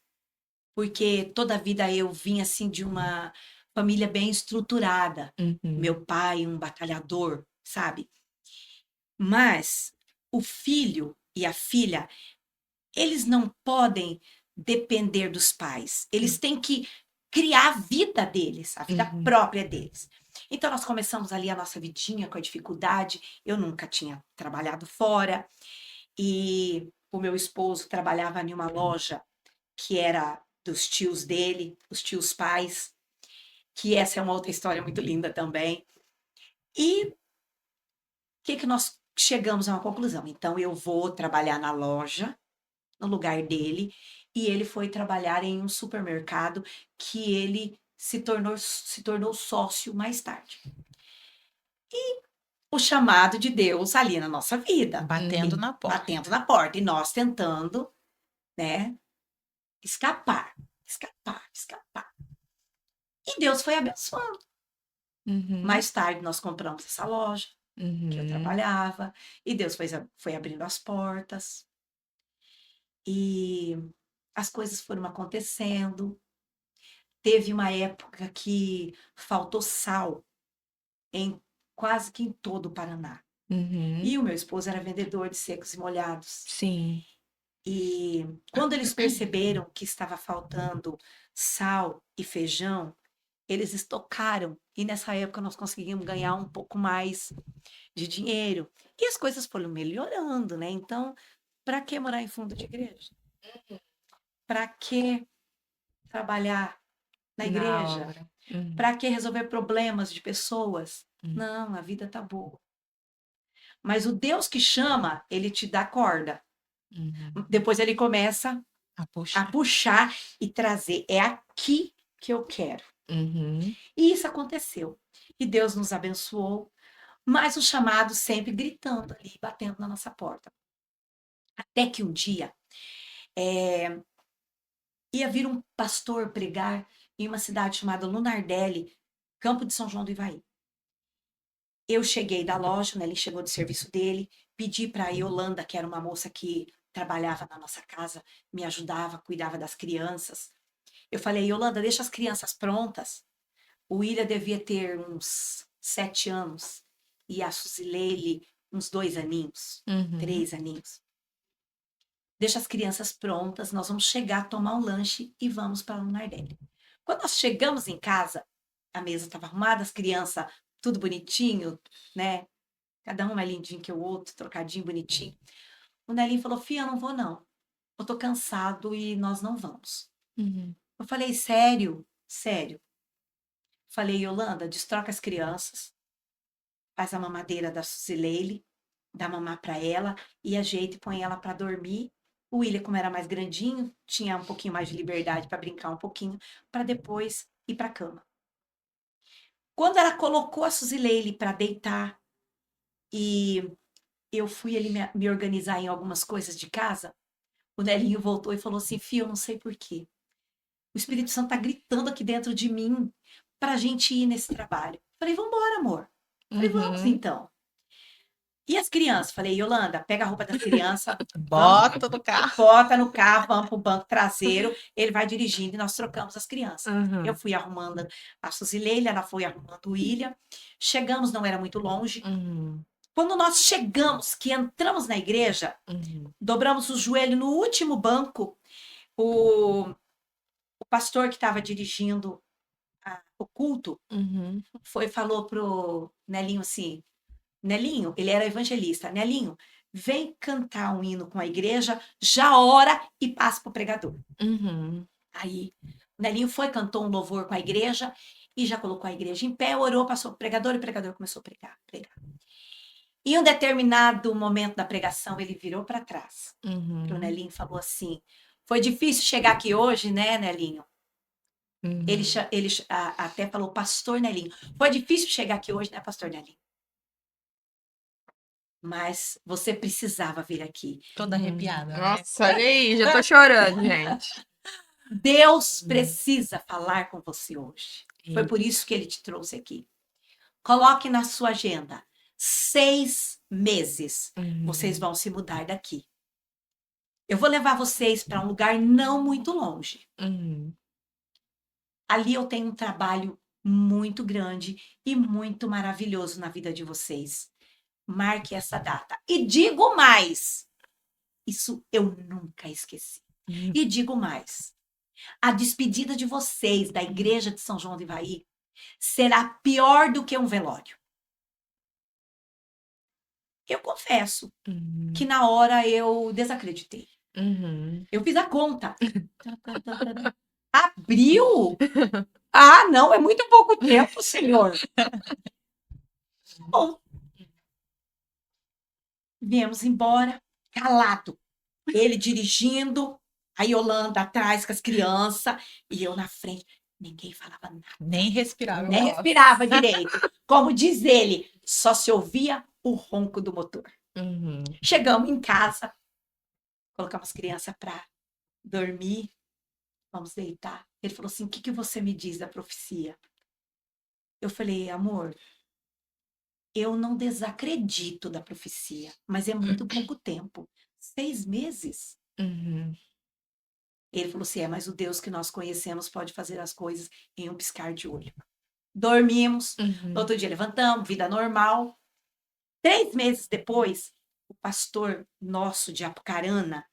porque toda a vida eu vim assim de uma família bem estruturada. Meu pai, um batalhador, sabe? Mas o filho e a filha, eles não podem depender dos pais. Eles têm que criar a vida deles, a vida própria deles. Então, nós começamos ali a nossa vidinha com a dificuldade. Eu nunca tinha trabalhado fora. E o meu esposo trabalhava em uma loja que era dos tios dele, os tios pais, que essa é uma outra história muito linda também. E o que nós chegamos a uma conclusão? Então, eu vou trabalhar na loja, no lugar dele, e ele foi trabalhar em um supermercado que ele se tornou sócio mais tarde. E o chamado de Deus ali na nossa vida. Batendo na porta. Batendo na porta. E nós tentando, né, escapar. E Deus foi abençoando. Mais tarde nós compramos essa loja que eu trabalhava. E Deus foi abrindo as portas. E as coisas foram acontecendo. Teve uma época que faltou sal em quase que em todo o Paraná. E o meu esposo era vendedor de secos e molhados. Sim. E quando eles perceberam que estava faltando sal e feijão, eles estocaram. E nessa época nós conseguimos ganhar um pouco mais de dinheiro. E as coisas foram melhorando, né? Então, para que morar em fundo de igreja? Para que trabalhar na igreja? Para que resolver problemas de pessoas? Não, a vida tá boa. Mas o Deus que chama, ele te dá corda. Depois ele começa a puxar e trazer. É aqui que eu quero. E isso aconteceu. E Deus nos abençoou, mas o chamado sempre gritando ali, batendo na nossa porta. Até que um dia ia vir um pastor pregar em uma cidade chamada Lunardelli, Campo de São João do Ivaí. Eu cheguei da loja, né, ele chegou do serviço dele, pedi para a Yolanda, que era uma moça que trabalhava na nossa casa, me ajudava, cuidava das crianças. Eu falei, Yolanda, deixa as crianças prontas. O William devia ter uns 7 anos e a Suzileile uns 2 aninhos, 3 aninhos. Deixa as crianças prontas, nós vamos chegar, tomar um lanche e vamos para o Lunardelli. Quando nós chegamos em casa, a mesa estava arrumada, as crianças tudo bonitinho, né? Cada um mais lindinho que o outro, trocadinho, bonitinho. O Nelinho falou, Fia, eu não vou não. Eu tô cansado e nós não vamos. Eu falei, sério? Sério. Falei, Yolanda, destroca as crianças, faz a mamadeira da Suzileile, dá mamar para ela e ajeita e põe ela para dormir. O William, como era mais grandinho, tinha um pouquinho mais de liberdade para brincar um pouquinho, para depois ir para a cama. Quando ela colocou a Suzileile para deitar e eu fui ali me organizar em algumas coisas de casa, o Nelinho voltou e falou assim, Fia, eu não sei por quê. O Espírito Santo tá gritando aqui dentro de mim pra gente ir nesse trabalho. Falei, vambora, amor. Falei, vamos então. E as crianças? Falei, Yolanda, pega a roupa das crianças. Bota no carro. Bota no carro, vamos pro banco traseiro. Ele vai dirigindo e nós trocamos as crianças. Eu fui arrumando a Suzileile, ela foi arrumando o William. Chegamos, não era muito longe. Quando nós chegamos, que entramos na igreja, Uhum. dobramos o joelho no último banco, o pastor que estava dirigindo o culto Uhum. falou pro Nelinho assim, Nelinho, ele era evangelista, Nelinho, vem cantar um hino com a igreja, já ora e passa pro pregador. Uhum. Aí, o Nelinho foi, cantou um louvor com a igreja e já colocou a igreja em pé, orou, passou pro pregador e o pregador começou a pregar. Em um determinado momento da pregação, ele virou para trás pro Uhum. Nelinho e falou assim: foi difícil chegar aqui hoje, né, Nelinho? Ele, Uhum. até falou, pastor Nelinho. Foi difícil chegar aqui hoje, né, pastor Nelinho? Mas você precisava vir aqui. Toda arrepiada, né? Nossa, olha aí, já tô chorando, gente. Deus precisa falar com você hoje. Foi por isso que ele te trouxe aqui. Coloque na sua agenda. 6 meses vocês vão se mudar daqui. Eu vou levar vocês para um lugar não muito longe. Uhum. Ali eu tenho um trabalho muito grande e muito maravilhoso na vida de vocês. Marque essa data. E digo mais, isso eu nunca esqueci. E digo mais, a despedida de vocês da igreja de São João do Ivaí será pior do que um velório. Eu confesso Uhum. que na hora eu desacreditei. Uhum. Eu fiz a conta. Abril? Ah, não, é muito pouco tempo, senhor. Bom, viemos embora, calado. Ele dirigindo, a Yolanda atrás com as crianças e eu na frente. Ninguém falava nada, Nem respirava. nem Nossa. respirava direito. Como diz ele, só se ouvia o ronco do motor. Uhum. Chegamos em casa, colocamos as crianças para dormir, vamos deitar. Ele falou assim: o que você me diz da profecia? Eu falei: amor, eu não desacredito da profecia, mas é muito pouco tempo. 6 meses. Uhum. Ele falou assim: mas o Deus que nós conhecemos pode fazer as coisas em um piscar de olho. Dormimos, Uhum. no outro dia levantamos, vida normal. 3 meses depois, o pastor nosso de Apucarana,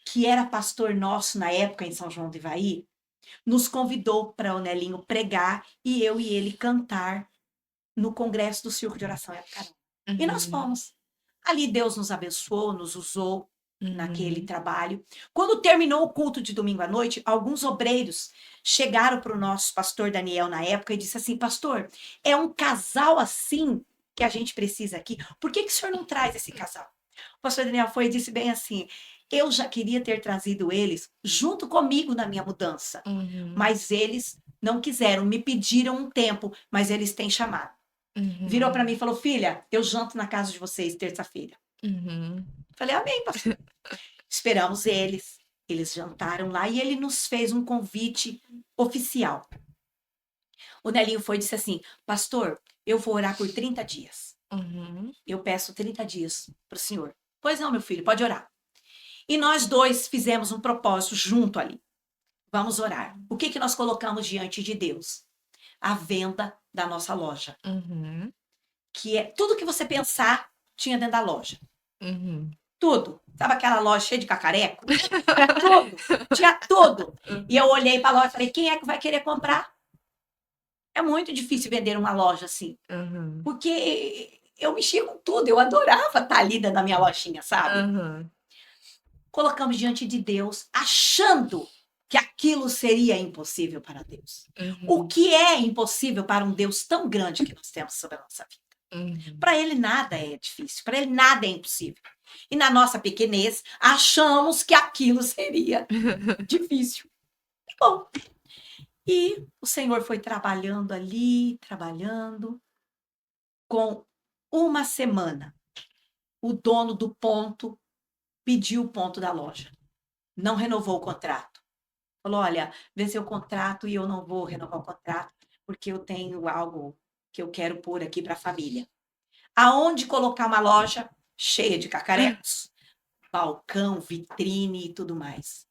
que era pastor nosso na época em São João do Ivaí, nos convidou para o Nelinho pregar e eu e ele cantar no congresso do Círculo de Oração em Apucarana. E nós fomos. Ali Deus nos abençoou, nos usou naquele trabalho. Quando terminou o culto de domingo à noite, alguns obreiros chegaram para o nosso pastor Daniel na época e disse assim: pastor, é um casal assim que a gente precisa aqui. Por que o senhor não traz esse casal? O pastor Daniel foi e disse bem assim: eu já queria ter trazido eles junto comigo na minha mudança, Uhum. mas eles não quiseram, me pediram um tempo, mas eles têm chamado. Uhum. Virou para mim e falou: filha, eu janto na casa de vocês terça-feira. Uhum. Falei: amém, pastor. Esperamos eles. Eles jantaram lá e ele nos fez um convite oficial. O Nelinho foi e disse assim: pastor, eu vou orar por 30 dias. Uhum. Eu peço 30 dias para o senhor. Pois não, meu filho, pode orar. E nós dois fizemos um propósito junto ali. Vamos orar. O que nós colocamos diante de Deus? A venda da nossa loja. Uhum. Que é tudo que você pensar tinha dentro da loja. Uhum. Tudo. Sabe aquela loja cheia de cacareco? Era tudo. Tinha tudo. E eu olhei para a loja e falei: quem é que vai querer comprar? É muito difícil vender uma loja assim. Uhum. Porque eu mexia com tudo. Eu adorava estar ali dentro da minha lojinha, sabe? Uhum. Colocamos diante de Deus, achando que aquilo seria impossível para Deus. O que é impossível para um Deus tão grande que nós temos sobre a nossa vida? Uhum. Para ele nada é difícil, para ele nada é impossível. E na nossa pequenez, achamos que aquilo seria difícil. Bom, e o Senhor foi trabalhando ali, trabalhando. Com uma semana, o dono do ponto pediu o ponto da loja. Não renovou o contrato. Falou: olha, venceu o contrato e eu não vou renovar o contrato porque eu tenho algo que eu quero pôr aqui para a família. Aonde colocar uma loja cheia de cacarecos? Balcão, vitrine e tudo mais.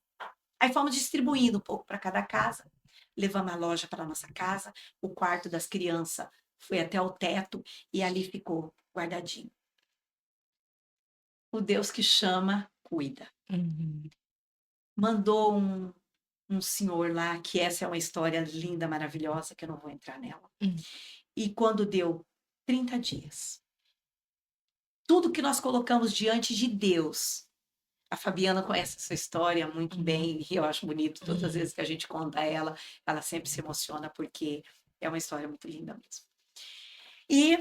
Aí fomos distribuindo um pouco para cada casa. Levamos a loja para nossa casa. O quarto das crianças foi até o teto e ali ficou guardadinho. O Deus que chama, cuida. Uhum. Mandou um senhor lá, que essa é uma história linda, maravilhosa, que eu não vou entrar nela. E quando deu 30 dias, tudo que nós colocamos diante de Deus, a Fabiana conhece essa história muito bem, e eu acho bonito, todas as vezes que a gente conta ela, ela sempre se emociona, porque é uma história muito linda mesmo. E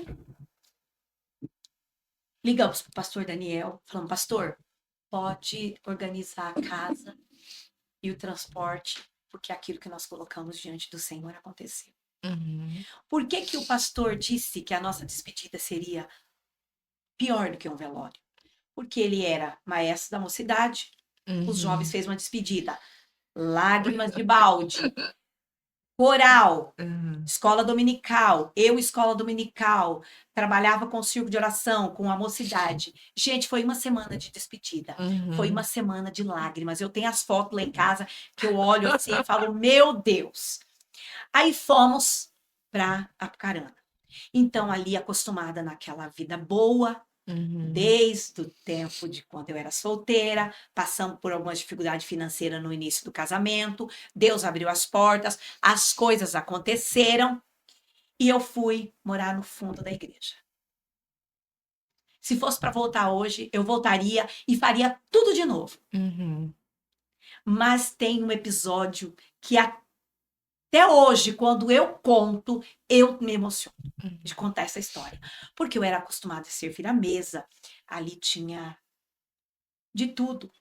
ligamos para o pastor Daniel, falamos, pastor, pode organizar a casa e o transporte, porque é aquilo que nós colocamos diante do Senhor aconteceu. Uhum. Por que que o pastor disse que a nossa despedida seria pior do que um velório? Porque ele era maestro da mocidade, os jovens fez uma despedida, lágrimas de balde, coral, Uhum. escola dominical, escola dominical, trabalhava com o circo de oração, com a mocidade. Gente, foi uma semana de despedida. Foi uma semana de lágrimas. Eu tenho as fotos lá em casa que eu olho assim e falo, meu Deus. Aí fomos para Apucarana. Então, ali, acostumada naquela vida boa, desde o tempo de quando eu era solteira, passando por algumas dificuldades financeiras no início do casamento, Deus abriu as portas, as coisas aconteceram e eu fui morar no fundo da igreja. Se fosse para voltar hoje, eu voltaria e faria tudo de novo. Mas tem um episódio que até hoje, quando eu conto, eu me emociono de contar essa história. Porque eu era acostumada a servir à mesa, ali tinha de tudo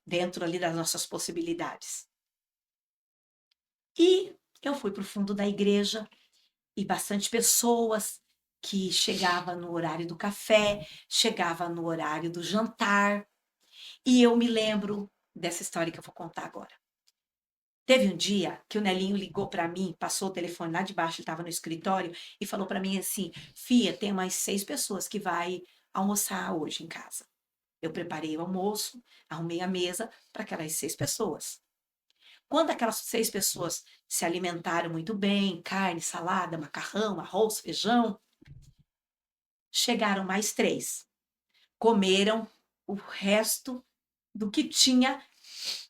dentro ali das nossas possibilidades. E eu fui para o fundo da igreja e bastante pessoas que chegava no horário do café, chegava no horário do jantar. E eu me lembro dessa história que eu vou contar agora. Teve um dia que o Nelinho ligou para mim, passou o telefone lá de baixo, ele estava no escritório, e falou para mim assim, Fia, tem mais 6 pessoas que vai almoçar hoje em casa. Eu preparei o almoço, arrumei a mesa para aquelas 6 pessoas. Quando aquelas 6 pessoas se alimentaram muito bem, carne, salada, macarrão, arroz, feijão, chegaram mais 3. Comeram o resto do que tinha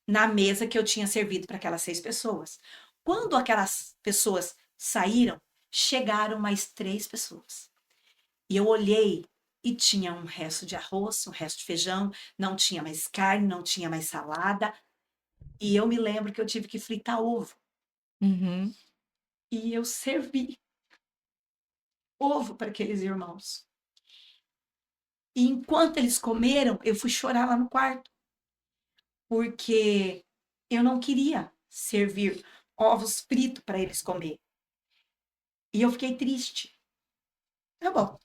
na mesa que eu tinha servido para aquelas 6 pessoas. Quando aquelas pessoas saíram, chegaram mais 3 pessoas. E eu olhei e tinha um resto de arroz, um resto de feijão, não tinha mais carne, não tinha mais salada. E eu me lembro que eu tive que fritar ovo. E eu servi ovo para aqueles irmãos. E enquanto eles comeram, eu fui chorar lá no quarto. Porque eu não queria servir ovos fritos para eles comer. E eu fiquei triste. Tá bom.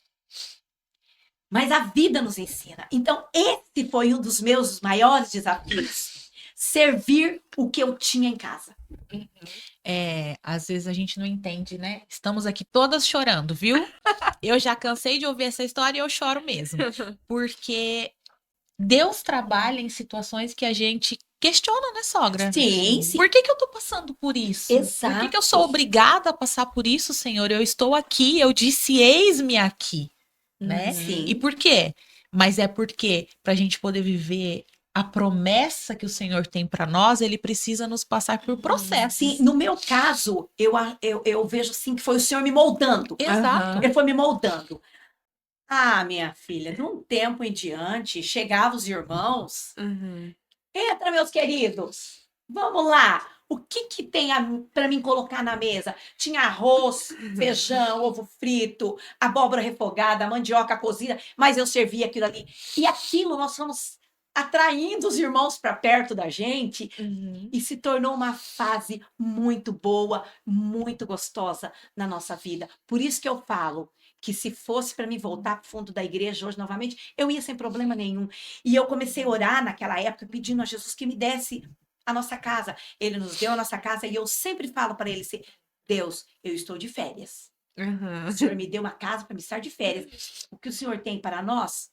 Mas a vida nos ensina. Então, esse foi um dos meus maiores desafios. Servir o que eu tinha em casa. Às vezes a gente não entende, né? Estamos aqui todas chorando, viu? Eu já cansei de ouvir essa história e eu choro mesmo. Porque Deus trabalha em situações que a gente questiona, né, sogra? Sim, sim. Por que que eu tô passando por isso? Exato. Por que que eu sou obrigada a passar por isso, Senhor? Eu estou aqui, eu disse, eis-me aqui, né? Sim. E por quê? Mas é porque, para a gente poder viver a promessa que o Senhor tem para nós, ele precisa nos passar por processos. Sim, no meu caso, eu vejo assim que foi o Senhor me moldando. Exato. Ele foi me moldando. Ah, minha filha, de um tempo em diante, chegavam os irmãos. Entra, meus queridos. Vamos lá. O que que tem para mim colocar na mesa? Tinha arroz, feijão, ovo frito, abóbora refogada, mandioca cozida, mas eu servia aquilo ali. E aquilo nós fomos atraindo os irmãos para perto da gente e se tornou uma fase muito boa, muito gostosa na nossa vida. Por isso que eu falo que se fosse para mim voltar para o fundo da igreja hoje novamente, eu ia sem problema nenhum. E eu comecei a orar naquela época, pedindo a Jesus que me desse a nossa casa. Ele nos deu a nossa casa e eu sempre falo para ele assim, Deus, eu estou de férias. O Senhor me deu uma casa para me estar de férias. O que o Senhor tem para nós?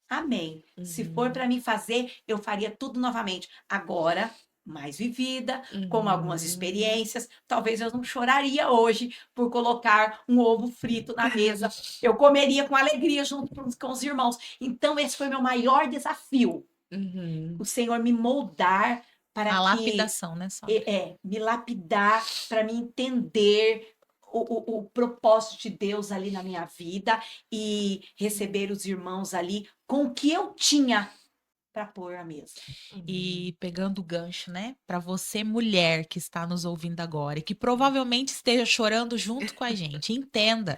Amém. Se for para mim fazer, eu faria tudo novamente. Agora, mais vivida, com algumas Uhum. experiências. Talvez eu não choraria hoje por colocar um ovo frito na mesa. Eu comeria com alegria junto com os irmãos. Então, esse foi meu maior desafio. Uhum. O Senhor me moldar para A que lapidação, né, sogra? me lapidar, para me entender o propósito de Deus ali na minha vida e receber os irmãos ali com o que eu tinha para pôr à mesa. E pegando o gancho, né, para você mulher que está nos ouvindo agora e que provavelmente esteja chorando junto com a gente, entenda,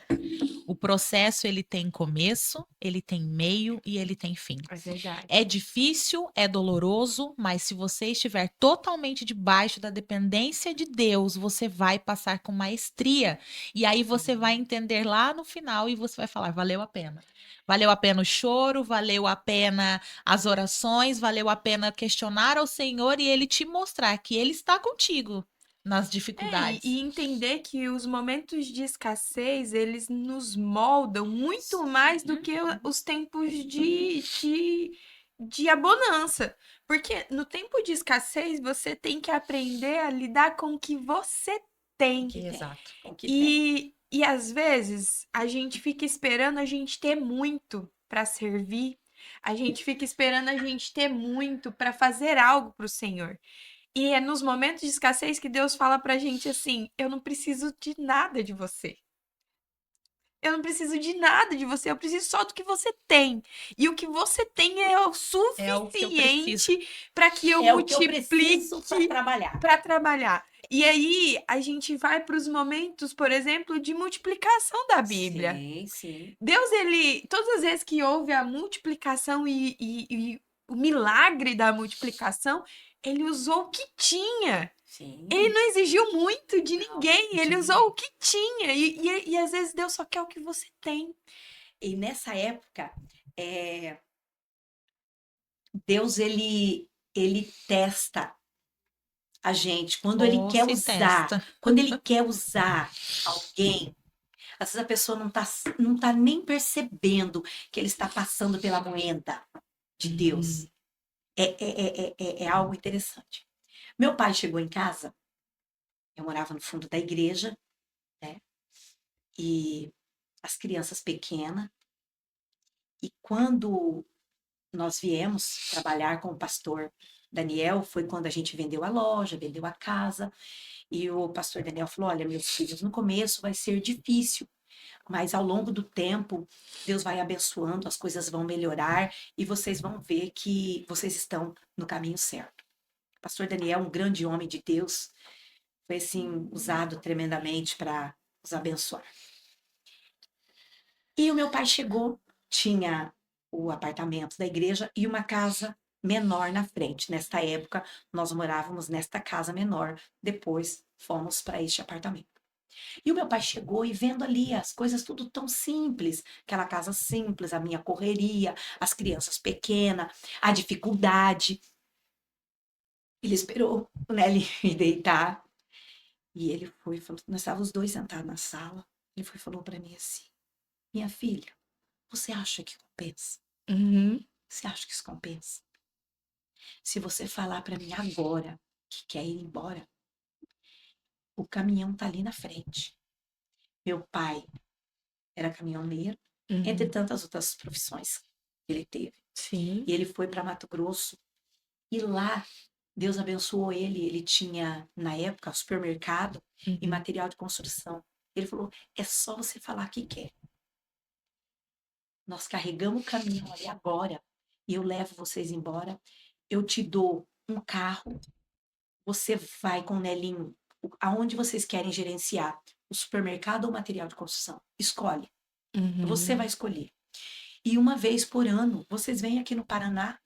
o processo ele tem começo, ele tem meio e ele tem fim. É verdade. É difícil, é doloroso, mas se você estiver totalmente debaixo da dependência de Deus, você vai passar com maestria. E aí você vai entender lá no final e você vai falar: valeu a pena. Valeu a pena o choro, valeu a pena as orações, valeu a pena questionar ao Senhor e ele te mostrar que ele está contigo nas dificuldades. E entender que os momentos de escassez, eles nos moldam muito mais do que os tempos de abundância. Porque no tempo de escassez, você tem que aprender a lidar com o que você tem. Exato. Com o que tem. E às vezes a gente fica esperando a gente ter muito para servir, a gente fica esperando a gente ter muito para fazer algo para o Senhor. E é nos momentos de escassez que Deus fala pra gente assim: eu não preciso de nada de você. Eu não preciso de nada de você, eu preciso só do que você tem. E o que você tem é o É o que eu preciso. suficiente para que eu É o que eu multiplique preciso para trabalhar. para trabalhar. E aí a gente vai para os momentos, por exemplo, de multiplicação da Bíblia. Sim, sim. Deus, ele, todas as vezes que houve a multiplicação e o milagre da multiplicação, ele usou o que tinha. Sim. Ele não exigiu muito de Não, ninguém, de ele ninguém. usou o que tinha. E às vezes Deus só quer o que você tem. E nessa época, Deus, ele testa a gente. Quando ele Ou quer se usar, testa. quando ele quer usar alguém, às vezes a pessoa não tá nem percebendo que ele está passando pela moeda de Deus. É algo interessante. Meu pai chegou em casa, eu morava no fundo da igreja, né? E as crianças pequenas. E quando nós viemos trabalhar com o pastor Daniel, foi quando a gente vendeu a loja, vendeu a casa. E o pastor Daniel falou: olha, meus filhos, no começo vai ser difícil, mas ao longo do tempo, Deus vai abençoando, as coisas vão melhorar e vocês vão ver que vocês estão no caminho certo. O pastor Daniel, um grande homem de Deus, foi assim usado tremendamente para nos abençoar. E o meu pai chegou, tinha o apartamento da igreja e uma casa menor na frente. Nesta época, nós morávamos nesta casa menor, depois fomos para este apartamento. E o meu pai chegou e vendo ali as coisas tudo tão simples, aquela casa simples, a minha correria, as crianças pequenas, a dificuldade. Ele esperou o Nelly me deitar e ele foi, falou, nós estávamos os dois sentados na sala. Ele foi e falou para mim assim: minha filha, você acha que compensa? Uhum. Você acha que isso compensa? Se você falar para mim agora que quer ir embora, o caminhão tá ali na frente. Meu pai era caminhoneiro, entre Uhum. tantas outras profissões que ele teve. Sim. E ele foi para Mato Grosso e lá Deus abençoou ele. Ele tinha, na época, supermercado e Uhum. material de construção. Ele falou: é só você falar que quer. Nós carregamos o caminhão ali agora e eu levo vocês embora. Eu te dou um carro. Você vai com o Nelinho aonde vocês querem gerenciar, o supermercado ou o material de construção. Escolhe. Uhum. Você vai escolher. E uma vez por ano, vocês vêm aqui no Paraná,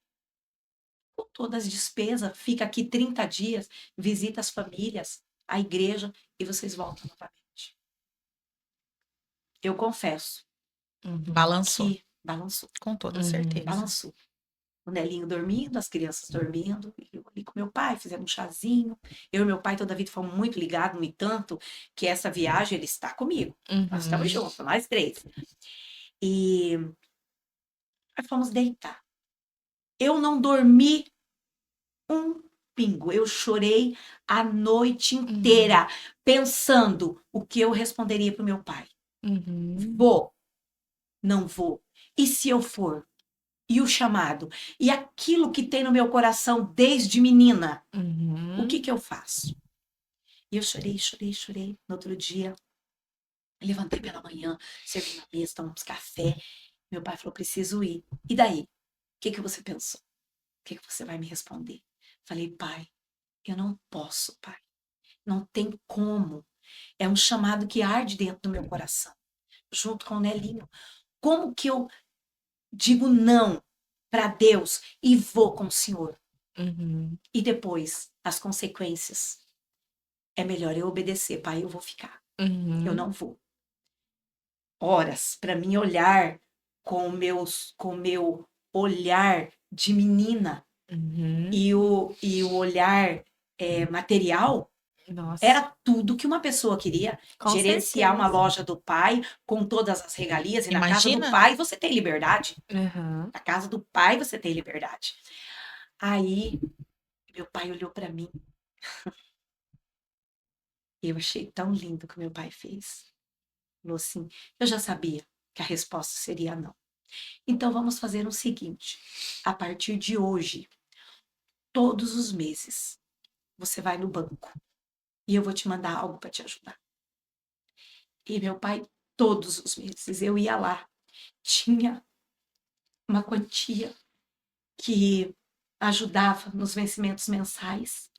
com todas as despesas, fica aqui 30 dias, visita as famílias, a igreja, e vocês voltam novamente. Eu confesso Balançou, que balançou, com toda Uhum. certeza. balançou. O Nelinho dormindo, as crianças dormindo, eu ali com meu pai, fizemos um chazinho. Eu e meu pai toda a vida fomos muito ligados, no entanto, que essa viagem ele está comigo. Nós estamos Uhum. juntos, nós três. E aí fomos deitar. Eu não dormi um pingo. Eu chorei a noite inteira, pensando o que eu responderia pro meu pai. Vou, não vou. E se eu for? E o chamado? E aquilo que tem no meu coração desde menina? O que eu faço? E eu chorei, chorei, chorei. No outro dia, levantei pela manhã, servi na mesa, tomamos café. Meu pai falou, preciso ir. E daí? O que você pensou? O que você vai me responder? Falei, pai, eu não posso, pai. Não tem como. É um chamado que arde dentro do meu coração, junto com o Nelinho. Como que eu digo não para Deus e vou com o Senhor? E depois, as consequências. É melhor eu obedecer, pai, eu vou ficar. Eu não vou. Horas para mim olhar com o meu olhar de menina e o olhar material. Nossa. Era tudo que uma pessoa queria. Com Gerenciar uma certeza. loja do pai com todas as regalias. E na casa do Imagina? pai você tem liberdade. Uhum. Na casa do pai você tem liberdade. Aí, meu pai olhou para mim. Eu achei tão lindo o que meu pai fez. Falou assim, eu já sabia que a resposta seria não. Então vamos fazer o seguinte. A partir de hoje, todos os meses, você vai no banco. E eu vou te mandar algo para te ajudar. E meu pai, todos os meses, eu ia lá. Tinha uma quantia que ajudava nos vencimentos mensais.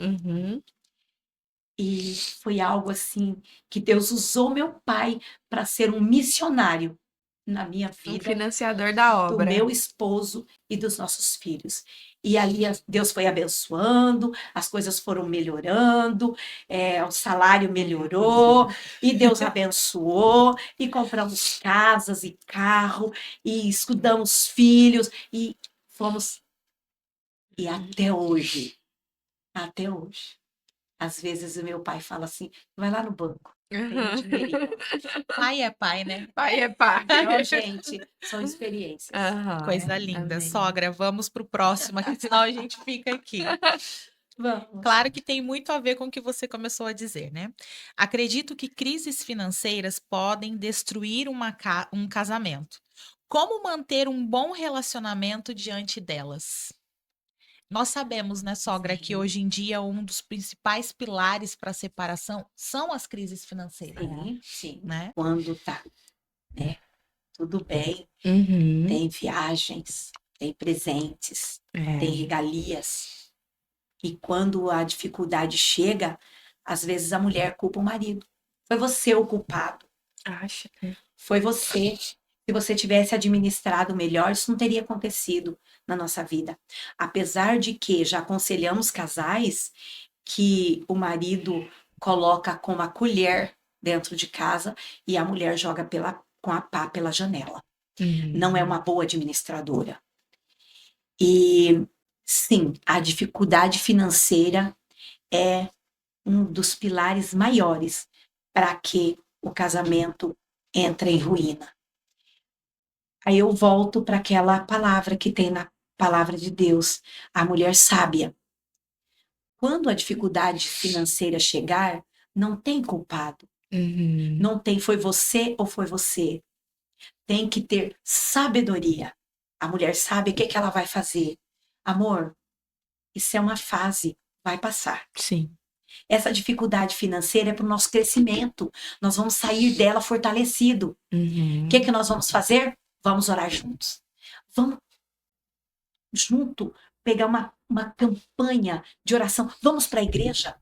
E foi algo assim que Deus usou meu pai para ser um missionário na minha Um vida, financiador da do obra. meu esposo e dos nossos filhos. E ali Deus foi abençoando, as coisas foram melhorando, o salário melhorou, e Deus abençoou, e compramos casas e carro, e estudamos filhos, e fomos. E até hoje, às vezes o meu pai fala assim, vai lá no banco, tem um dinheirinho. Pai é pai, né? Pai é pai. Então, gente, são experiências. Aham, Coisa linda. amém. Sogra, vamos pro próximo aqui, senão a gente fica aqui. Vamos. Claro que tem muito a ver com o que você começou a dizer, né? Acredito que crises financeiras podem destruir um casamento. Como manter um bom relacionamento diante delas? Nós sabemos, né, sogra, que Sim. hoje em dia um dos principais pilares para a separação são as crises financeiras, Sim. né? Quando tá, né, tudo bem, tem viagens, tem presentes, tem regalias. E quando a dificuldade chega, às vezes a mulher culpa o marido. Foi você o culpado. Acha. Foi você. Se você tivesse administrado melhor, isso não teria acontecido na nossa vida. Apesar de que já aconselhamos casais que o marido coloca com uma colher dentro de casa e a mulher joga com a pá pela janela. Não é uma boa administradora. E sim, a dificuldade financeira é um dos pilares maiores para que o casamento entre em ruína. Aí eu volto para aquela palavra que tem na palavra de Deus, a mulher sábia. Quando a dificuldade financeira chegar, não tem culpado. Não tem foi você ou foi você. Tem que ter sabedoria. A mulher sabe o que ela vai fazer. Amor, isso é uma fase, vai passar. Sim. Essa dificuldade financeira é para o nosso crescimento. Nós vamos sair dela fortalecido. O que nós vamos fazer? Vamos orar juntos. Vamos junto pegar uma campanha de oração. Vamos para a igreja.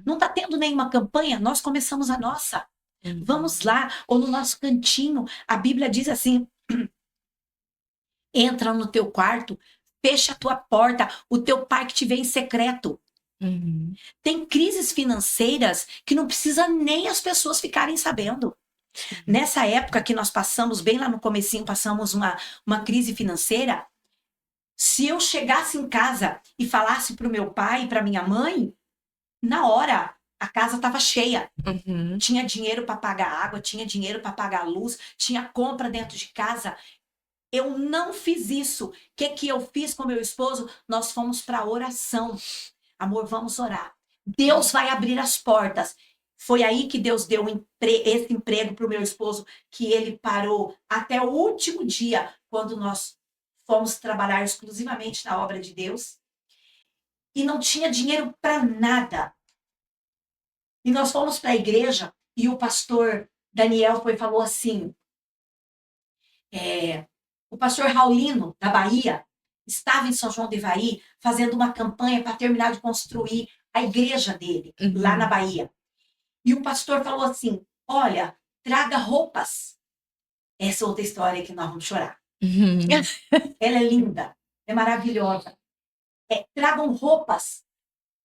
Não está tendo nenhuma campanha? Nós começamos a nossa. Vamos lá, ou no nosso cantinho. A Bíblia diz assim, entra no teu quarto, fecha a tua porta, o teu pai que te vê em secreto. Tem crises financeiras que não precisa nem as pessoas ficarem sabendo. Nessa época que nós passamos, bem lá no comecinho, passamos uma crise financeira, se eu chegasse em casa e falasse para o meu pai e para minha mãe, na hora a casa estava cheia. Tinha dinheiro para pagar água, tinha dinheiro para pagar luz, tinha compra dentro de casa. Eu não fiz isso. O que eu fiz com meu esposo? Nós fomos para oração. Amor, vamos orar. Deus vai abrir as portas. Foi aí que Deus deu esse emprego para o meu esposo, que ele parou até o último dia, quando nós fomos trabalhar exclusivamente na obra de Deus. E não tinha dinheiro para nada. E nós fomos para a igreja e o pastor Daniel falou assim, o pastor Raulino, da Bahia, estava em São João do Ivaí fazendo uma campanha para terminar de construir a igreja dele, lá na Bahia. E o pastor falou assim, olha, traga roupas. Essa é outra história que nós vamos chorar. Ela é linda, é maravilhosa. Tragam roupas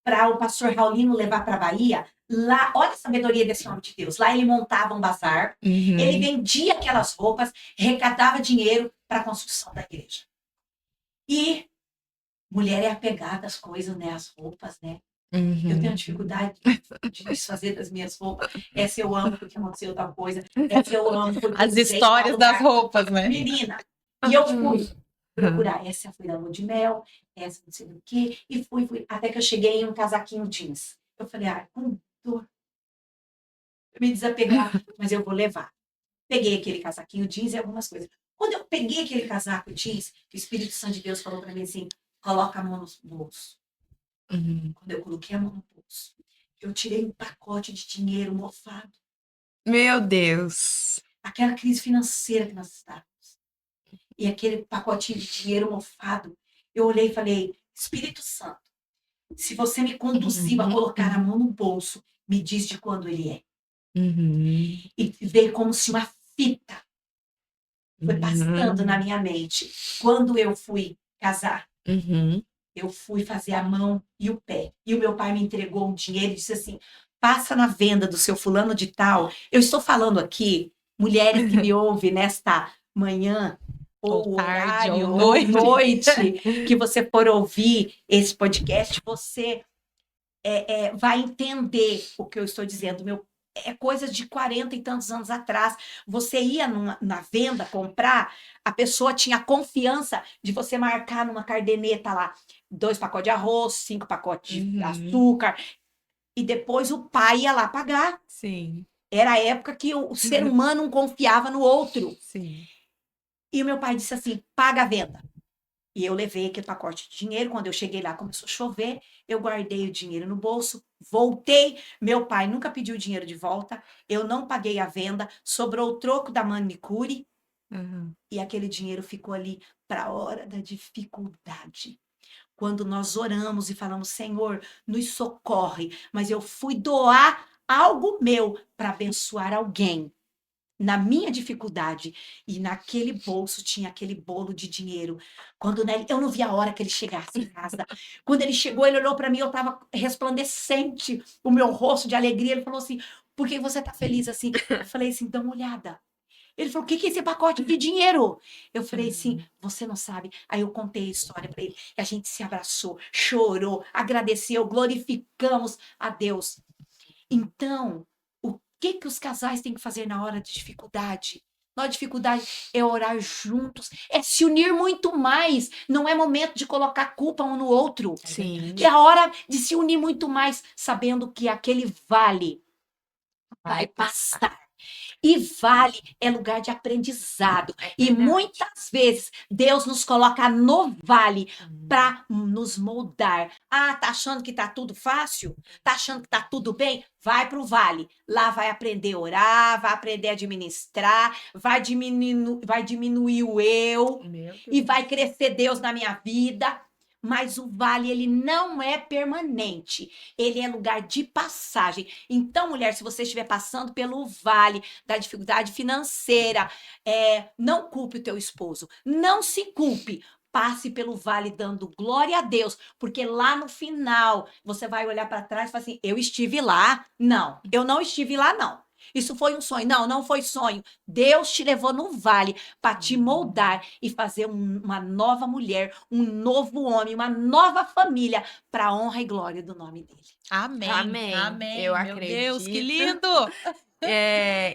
para o pastor Raulino levar para a Bahia. Lá, olha a sabedoria desse homem de Deus. Lá ele montava um bazar, ele vendia aquelas roupas, arrecadava dinheiro para a construção da igreja. E mulher é apegada às coisas, né? Às roupas, né? Eu tenho dificuldade de desfazer das minhas roupas. Essa eu amo porque aconteceu tal coisa. Essa eu amo porque As histórias das roupas, né? Menina. E eu fui procurar. Essa foi da lua de mel, essa não sei do que. E fui. Até que eu cheguei em um casaquinho jeans. Eu falei, com dor. Eu me desapegar, mas eu vou levar. Peguei aquele casaquinho jeans e algumas coisas. Quando eu peguei aquele casaco jeans, o Espírito Santo de Deus falou para mim assim, coloca a mão no bolso. Quando eu coloquei a mão no bolso, eu tirei um pacote de dinheiro mofado. Meu Deus! Aquela crise financeira que nós estávamos. E aquele pacotinho de dinheiro mofado, eu olhei e falei, Espírito Santo, se você me conduziu a colocar a mão no bolso, me diz de quando ele é. E veio como se uma fita foi passando na minha mente. Quando eu fui casar, eu fui fazer a mão e o pé. E o meu pai me entregou um dinheiro e disse assim, passa na venda do seu fulano de tal. Eu estou falando aqui, mulheres que me ouvem nesta manhã, ou tarde, horário, ou ou noite, que você for ouvir esse podcast, você vai entender o que eu estou dizendo. É coisa de 40 e tantos anos atrás. Você ia na venda comprar, a pessoa tinha confiança de você marcar numa cardeneta lá 2 pacotes de arroz, 5 pacotes de açúcar, e depois o pai ia lá pagar. Sim. Era a época que o ser humano não confiava no outro. Sim. E o meu pai disse assim, paga a venda. E eu levei aquele pacote de dinheiro. Quando eu cheguei lá, começou a chover. Eu guardei o dinheiro no bolso, voltei. Meu pai nunca pediu dinheiro de volta. Eu não paguei a venda. Sobrou o troco da manicure. E aquele dinheiro ficou ali para a hora da dificuldade. Quando nós oramos e falamos, Senhor, nos socorre. Mas eu fui doar algo meu para abençoar alguém. Na minha dificuldade, e naquele bolso tinha aquele bolo de dinheiro. Quando eu não vi a hora que ele chegasse em casa. Quando ele chegou, ele olhou para mim, eu estava resplandecente, o meu rosto de alegria. Ele falou assim, por que você está feliz assim? Eu falei assim, dá uma olhada. Ele falou, o que é esse pacote de dinheiro? Eu falei assim, você não sabe. Aí eu contei a história para ele. A gente se abraçou, chorou, agradeceu, glorificamos a Deus. Então, o que os casais têm que fazer na hora de dificuldade? Na hora de dificuldade é orar juntos, é se unir muito mais. Não é momento de colocar culpa um no outro. Sim. É a hora de se unir muito mais, sabendo que aquele vale vai passar. E vale é lugar de aprendizado. E muitas vezes Deus nos coloca no vale para nos moldar. Tá achando que tá tudo fácil? Tá achando que tá tudo bem? Vai para o vale. Lá vai aprender a orar, vai aprender a administrar, vai diminuir o eu e vai crescer Deus na minha vida. Mas o vale, ele não é permanente. Ele é lugar de passagem. Então, mulher, se você estiver passando pelo vale da dificuldade financeira, não culpe o teu esposo. Não se culpe. Passe pelo vale dando glória a Deus, porque lá no final você vai olhar para trás e falar assim, eu estive lá. Não, eu não estive lá, não. Isso foi um sonho. Não, não foi sonho. Deus te levou no vale para te moldar e fazer uma nova mulher, um novo homem, uma nova família para a honra e glória do nome dele. Amém. Amém. Amém. Eu Meu Deus, que acredito. lindo!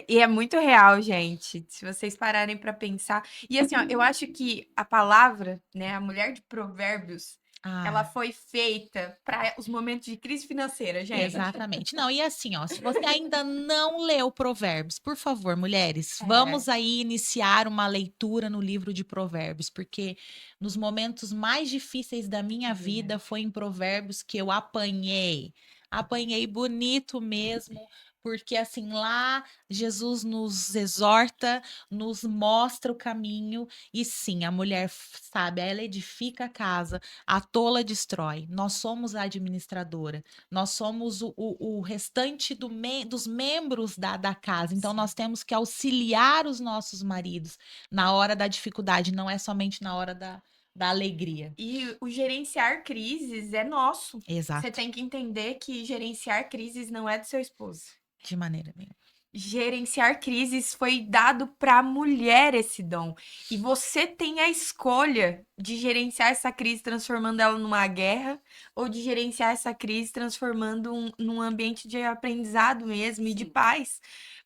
E é muito real, gente. Se vocês pararem para pensar. E assim, ó, eu acho que a palavra, né, a mulher de Provérbios, Ela Ah, foi feita para os momentos de crise financeira, gente. exatamente. Não, e assim, ó, se você ainda não leu Provérbios, por favor, mulheres, É. vamos aí iniciar uma leitura no livro de Provérbios, porque nos momentos mais difíceis da minha vida foi em Provérbios que eu apanhei. Apanhei bonito mesmo, porque assim, lá Jesus nos exorta, nos mostra o caminho, e sim, a mulher sabe, ela edifica a casa, a tola destrói. Nós somos a administradora. Nós somos o restante dos membros da casa. Então, nós temos que auxiliar os nossos maridos na hora da dificuldade, não é somente na hora da alegria. E o gerenciar crises é nosso. Você Exato. tem que entender que gerenciar crises não é do seu esposo. De maneira nenhuma. Gerenciar crises foi dado para a mulher esse dom. E você tem a escolha de gerenciar essa crise transformando ela numa guerra ou de gerenciar essa crise transformando num ambiente de aprendizado mesmo e de Sim. paz.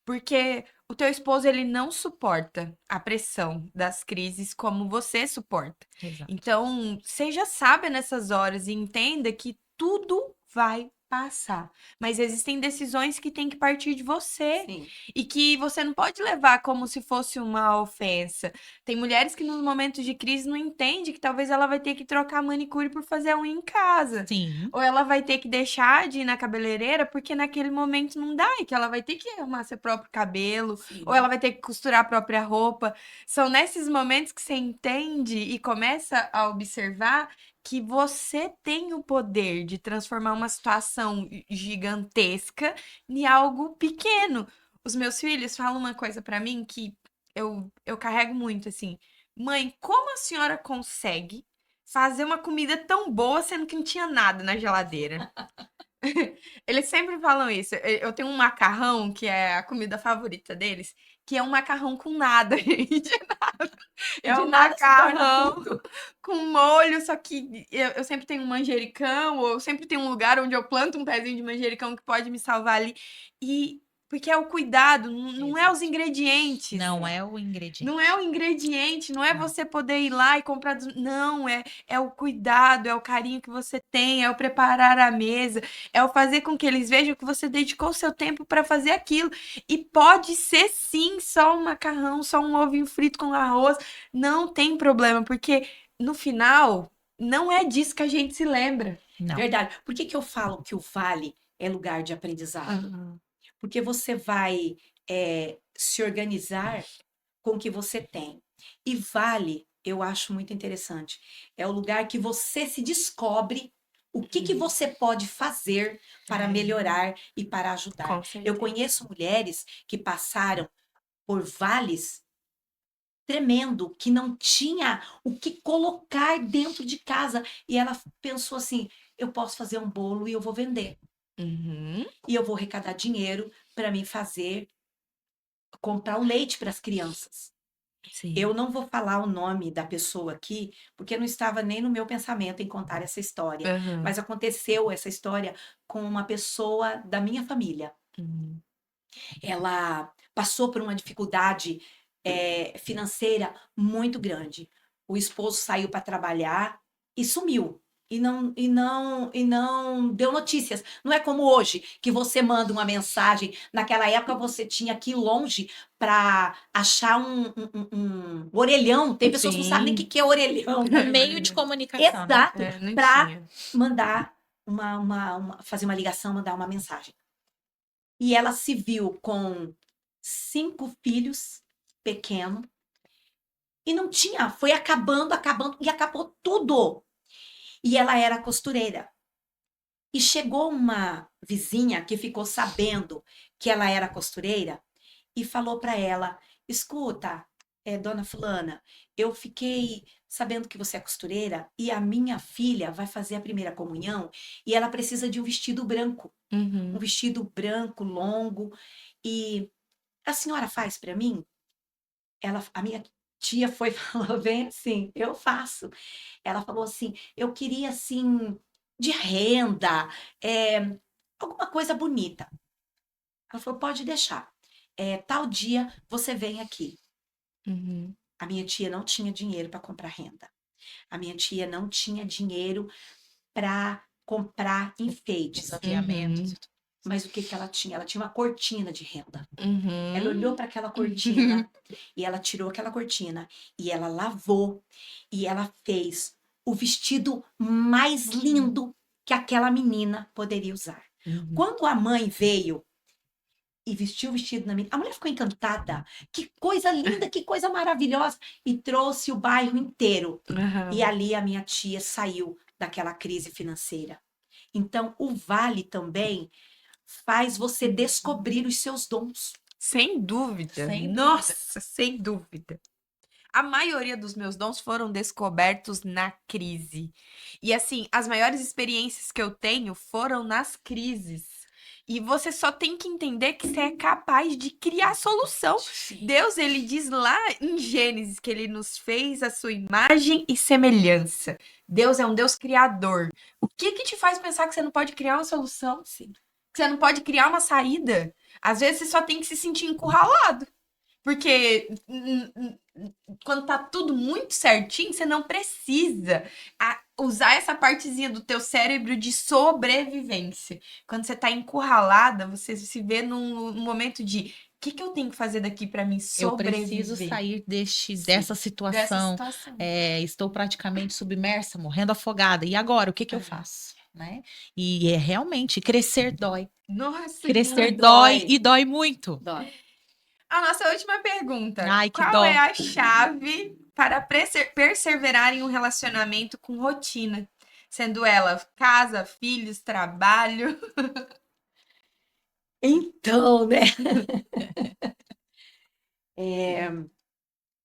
Porque o teu esposo ele não suporta a pressão das crises como você suporta. Exato. Então, seja sábia nessas horas e entenda que tudo vai passar. Mas existem decisões que têm que partir de você Sim. e que você não pode levar como se fosse uma ofensa. Tem mulheres que nos momentos de crise não entendem que talvez ela vai ter que trocar manicure por fazer a unha em casa. Sim. Ou ela vai ter que deixar de ir na cabeleireira porque naquele momento não dá e que ela vai ter que arrumar seu próprio cabelo, Sim. ou ela vai ter que costurar a própria roupa. São nesses momentos que você entende e começa a observar que você tem o poder de transformar uma situação gigantesca em algo pequeno. Os meus filhos falam uma coisa pra mim que eu carrego muito assim. Mãe, como a senhora consegue fazer uma comida tão boa sendo que não tinha nada na geladeira? Eles sempre falam isso. Eu tenho um macarrão que é a comida favorita deles, que é um macarrão com nada, gente. E É de um nada se torna macarrão tudo. com molho, só que eu sempre tenho um manjericão, ou eu sempre tenho um lugar onde eu planto um pezinho de manjericão que pode me salvar ali. E porque é o cuidado, não é os Exato. ingredientes. Não é o ingrediente. Não é o ingrediente, não é Não. você poder ir lá e comprar. Não, é o cuidado, é o carinho que você tem, é o preparar a mesa, é o fazer com que eles vejam que você dedicou o seu tempo para fazer aquilo. E pode ser sim só um macarrão, só um ovinho frito com arroz, não tem problema, porque no final não é disso que a gente se lembra. Não. Verdade. Por que que eu falo que o vale é lugar de aprendizado? Aham. Porque você vai se organizar com o que você tem. E vale, eu acho muito interessante, é o lugar que você se descobre o que você pode fazer para É, melhorar e para ajudar. com Eu certeza. conheço mulheres que passaram por vales tremendo, que não tinha o que colocar dentro de casa. E ela pensou assim: eu posso fazer um bolo e eu vou vender. Uhum. E eu vou arrecadar dinheiro para mim comprar o leite para as crianças. Sim. Eu não vou falar o nome da pessoa aqui, porque não estava nem no meu pensamento em contar essa história. Aham. Mas aconteceu essa história com uma pessoa da minha família. Uhum. Ela passou por uma dificuldade financeira muito grande. O esposo saiu para trabalhar e sumiu. E não deu notícias. Não é como hoje, que você manda uma mensagem. Naquela época você tinha que ir longe para achar um orelhão. Tem pessoas que não sabem nem o que Sim. que é orelhão. Um meio de comunicação, né? Exato. É, não Para tinha. mandar fazer uma ligação, mandar uma mensagem. E ela se viu com 5 filhos pequenos e não tinha, foi acabando, acabando e acabou tudo. E ela era costureira. E chegou uma vizinha que ficou sabendo que ela era costureira e falou para ela: escuta, dona Fulana, eu fiquei sabendo que você é costureira e a minha filha vai fazer a primeira comunhão e ela precisa de um vestido branco. Um Uhum. vestido branco, longo. E a senhora faz para mim? A minha tia foi e falou bem assim: eu faço. Ela falou assim: eu queria assim, de renda, alguma coisa bonita. Ela falou: pode deixar. Tal dia você vem aqui. Uhum. A minha tia não tinha dinheiro para comprar renda. A minha tia não tinha dinheiro para comprar enfeites. Os aviamentos. Mas o que que ela tinha? Ela tinha uma cortina de renda. Uhum. Ela olhou para aquela cortina e ela tirou aquela cortina e ela lavou e ela fez o vestido mais lindo que aquela menina poderia usar. Uhum. Quando a mãe veio e vestiu o vestido na menina, a mulher ficou encantada. Que coisa linda, que coisa maravilhosa. E trouxe o bairro inteiro. Uhum. E ali a minha tia saiu daquela crise financeira. Então, o vale também faz você descobrir os seus dons. Sem dúvida. Sem Nossa, sem dúvida. A maioria dos meus dons foram descobertos na crise. E assim, as maiores experiências que eu tenho foram nas crises. E você só tem que entender que você é capaz de criar solução. Deus, ele diz lá em Gênesis que ele nos fez a sua imagem e semelhança. Deus é um Deus criador. O que que te faz pensar que você não pode criar uma solução? Sim. Que você não pode criar uma saída? Às vezes você só tem que se sentir encurralado. Porque quando tá tudo muito certinho, você não precisa usar essa partezinha do teu cérebro de sobrevivência. Quando você tá encurralada, você se vê num momento de o que eu tenho que fazer daqui para mim Eu sobreviver? preciso sair dessa Dessa situação. situação. Estou praticamente submersa, morrendo afogada. E agora, o que eu faço? Né? E é realmente, crescer dói. Nossa, Crescer muito. dói e dói muito. Dói. A nossa última pergunta. Ai, que Qual dó. é a chave para perseverar em um relacionamento com rotina? Sendo ela casa, filhos, trabalho. Então, né?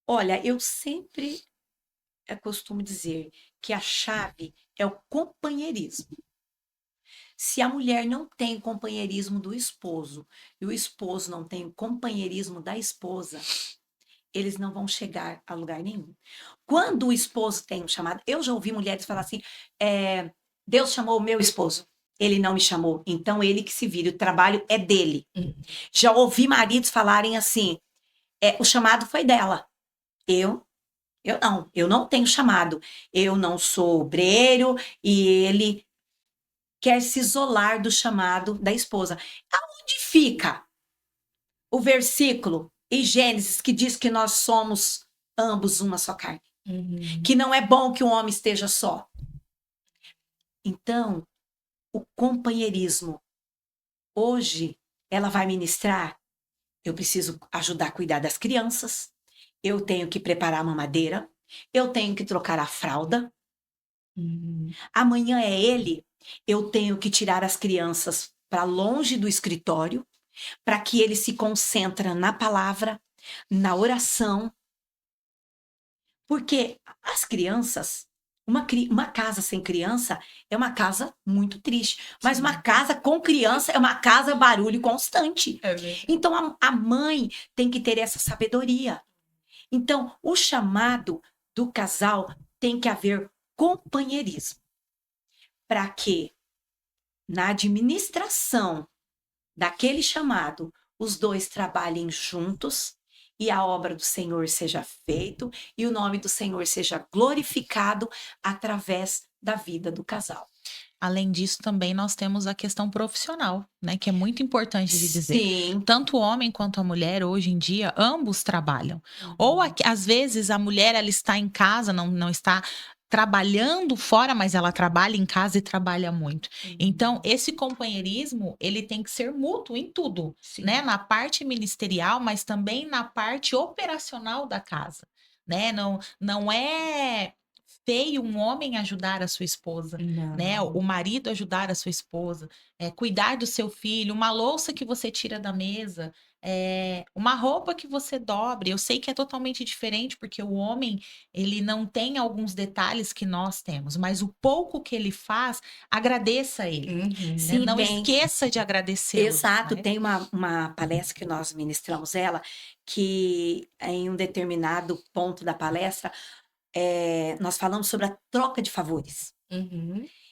Olha, eu sempre costumo dizer que a chave é o companheirismo. Se a mulher não tem o companheirismo do esposo e o esposo não tem o companheirismo da esposa, eles não vão chegar a lugar nenhum. Quando o esposo tem um chamado, eu já ouvi mulheres falar assim: Deus chamou o meu esposo, ele não me chamou, então ele que se vire, o trabalho é dele. Já ouvi maridos falarem assim: o chamado foi dela, eu não tenho chamado, eu não sou obreiro e ele quer se isolar do chamado da esposa. Aonde fica o versículo em Gênesis que diz que nós somos ambos uma só carne? Que não é bom que um homem esteja só. Então, o companheirismo. Hoje, ela vai ministrar. Eu preciso ajudar a cuidar das crianças. Eu tenho que preparar a mamadeira. Eu tenho que trocar a fralda. Amanhã é ele. Eu tenho que tirar as crianças para longe do escritório, para que ele se concentre na palavra, na oração. Porque as crianças, uma casa sem criança é uma casa muito triste. Mas uma casa com criança é uma casa barulho constante. Então a mãe tem que ter essa sabedoria. Então o chamado do casal tem que haver companheirismo. Para que na administração daquele chamado os dois trabalhem juntos e a obra do Senhor seja feita e o nome do Senhor seja glorificado através da vida do casal. Além disso, também nós temos a questão profissional, né? Que é muito importante de dizer. Sim. Tanto o homem quanto a mulher, hoje em dia, ambos trabalham. Ou, às vezes, a mulher ela está em casa, não está trabalhando fora, mas ela trabalha em casa e trabalha muito. Então, esse companheirismo, ele tem que ser mútuo em tudo, né? Na parte ministerial, mas também na parte operacional da casa, né? Não é feio um homem ajudar a sua esposa, né? O marido ajudar a sua esposa, cuidar do seu filho, uma louça que você tira da mesa, uma roupa que você dobre. Eu sei que é totalmente diferente, porque o homem, ele não tem alguns detalhes que nós temos, mas o pouco que ele faz, agradeça a ele. Né? Sim, Não esqueça de agradecer. Exato, né? tem uma palestra que nós ministramos ela, que em um determinado ponto da palestra, nós falamos sobre a troca de favores.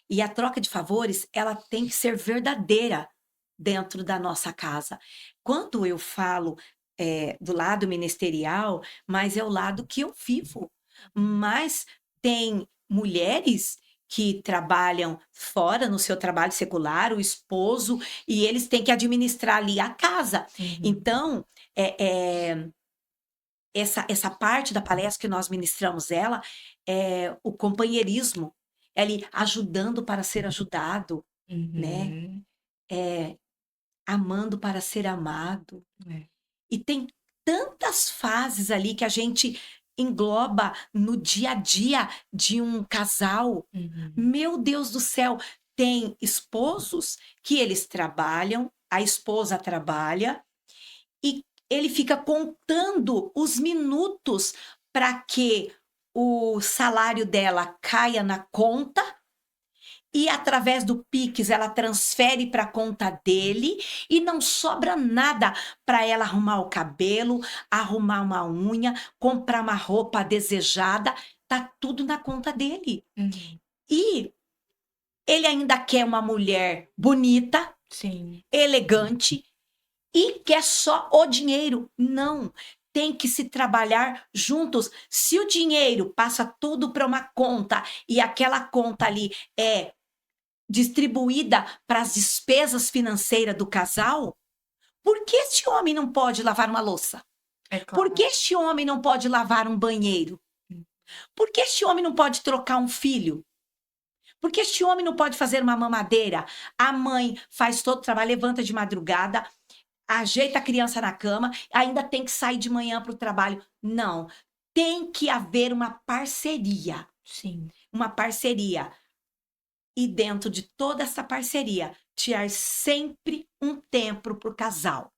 E a troca de favores, ela tem que ser verdadeira dentro da nossa casa. Quando eu falo do lado ministerial, mas é o lado que eu vivo. Mas tem mulheres que trabalham fora no seu trabalho secular, o esposo, e eles têm que administrar ali a casa. Então, essa parte da palestra que nós ministramos ela é o companheirismo, é ali ajudando para ser ajudado, né? Amando para ser amado. E tem tantas fases ali que a gente engloba no dia a dia de um casal. Meu Deus do céu, tem esposos que eles trabalham, a esposa trabalha e ele fica contando os minutos para que o salário dela caia na conta e através do Pix ela transfere para a conta dele e não sobra nada para ela arrumar o cabelo, arrumar uma unha, comprar uma roupa desejada, tá tudo na conta dele. E ele ainda quer uma mulher bonita, elegante e quer só o dinheiro. Não, tem que se trabalhar juntos. Se o dinheiro passa tudo para uma conta e aquela conta ali é distribuída para as despesas financeiras do casal, por que este homem não pode lavar uma louça? Por que este homem não pode lavar um banheiro? Por que este homem não pode trocar um filho? Por que este homem não pode fazer uma mamadeira? A mãe faz todo o trabalho, levanta de madrugada, ajeita a criança na cama, ainda tem que sair de manhã para o trabalho. Não, tem que haver uma parceria. Uma parceria. E dentro de toda essa parceria, tirar sempre um tempo para o casal.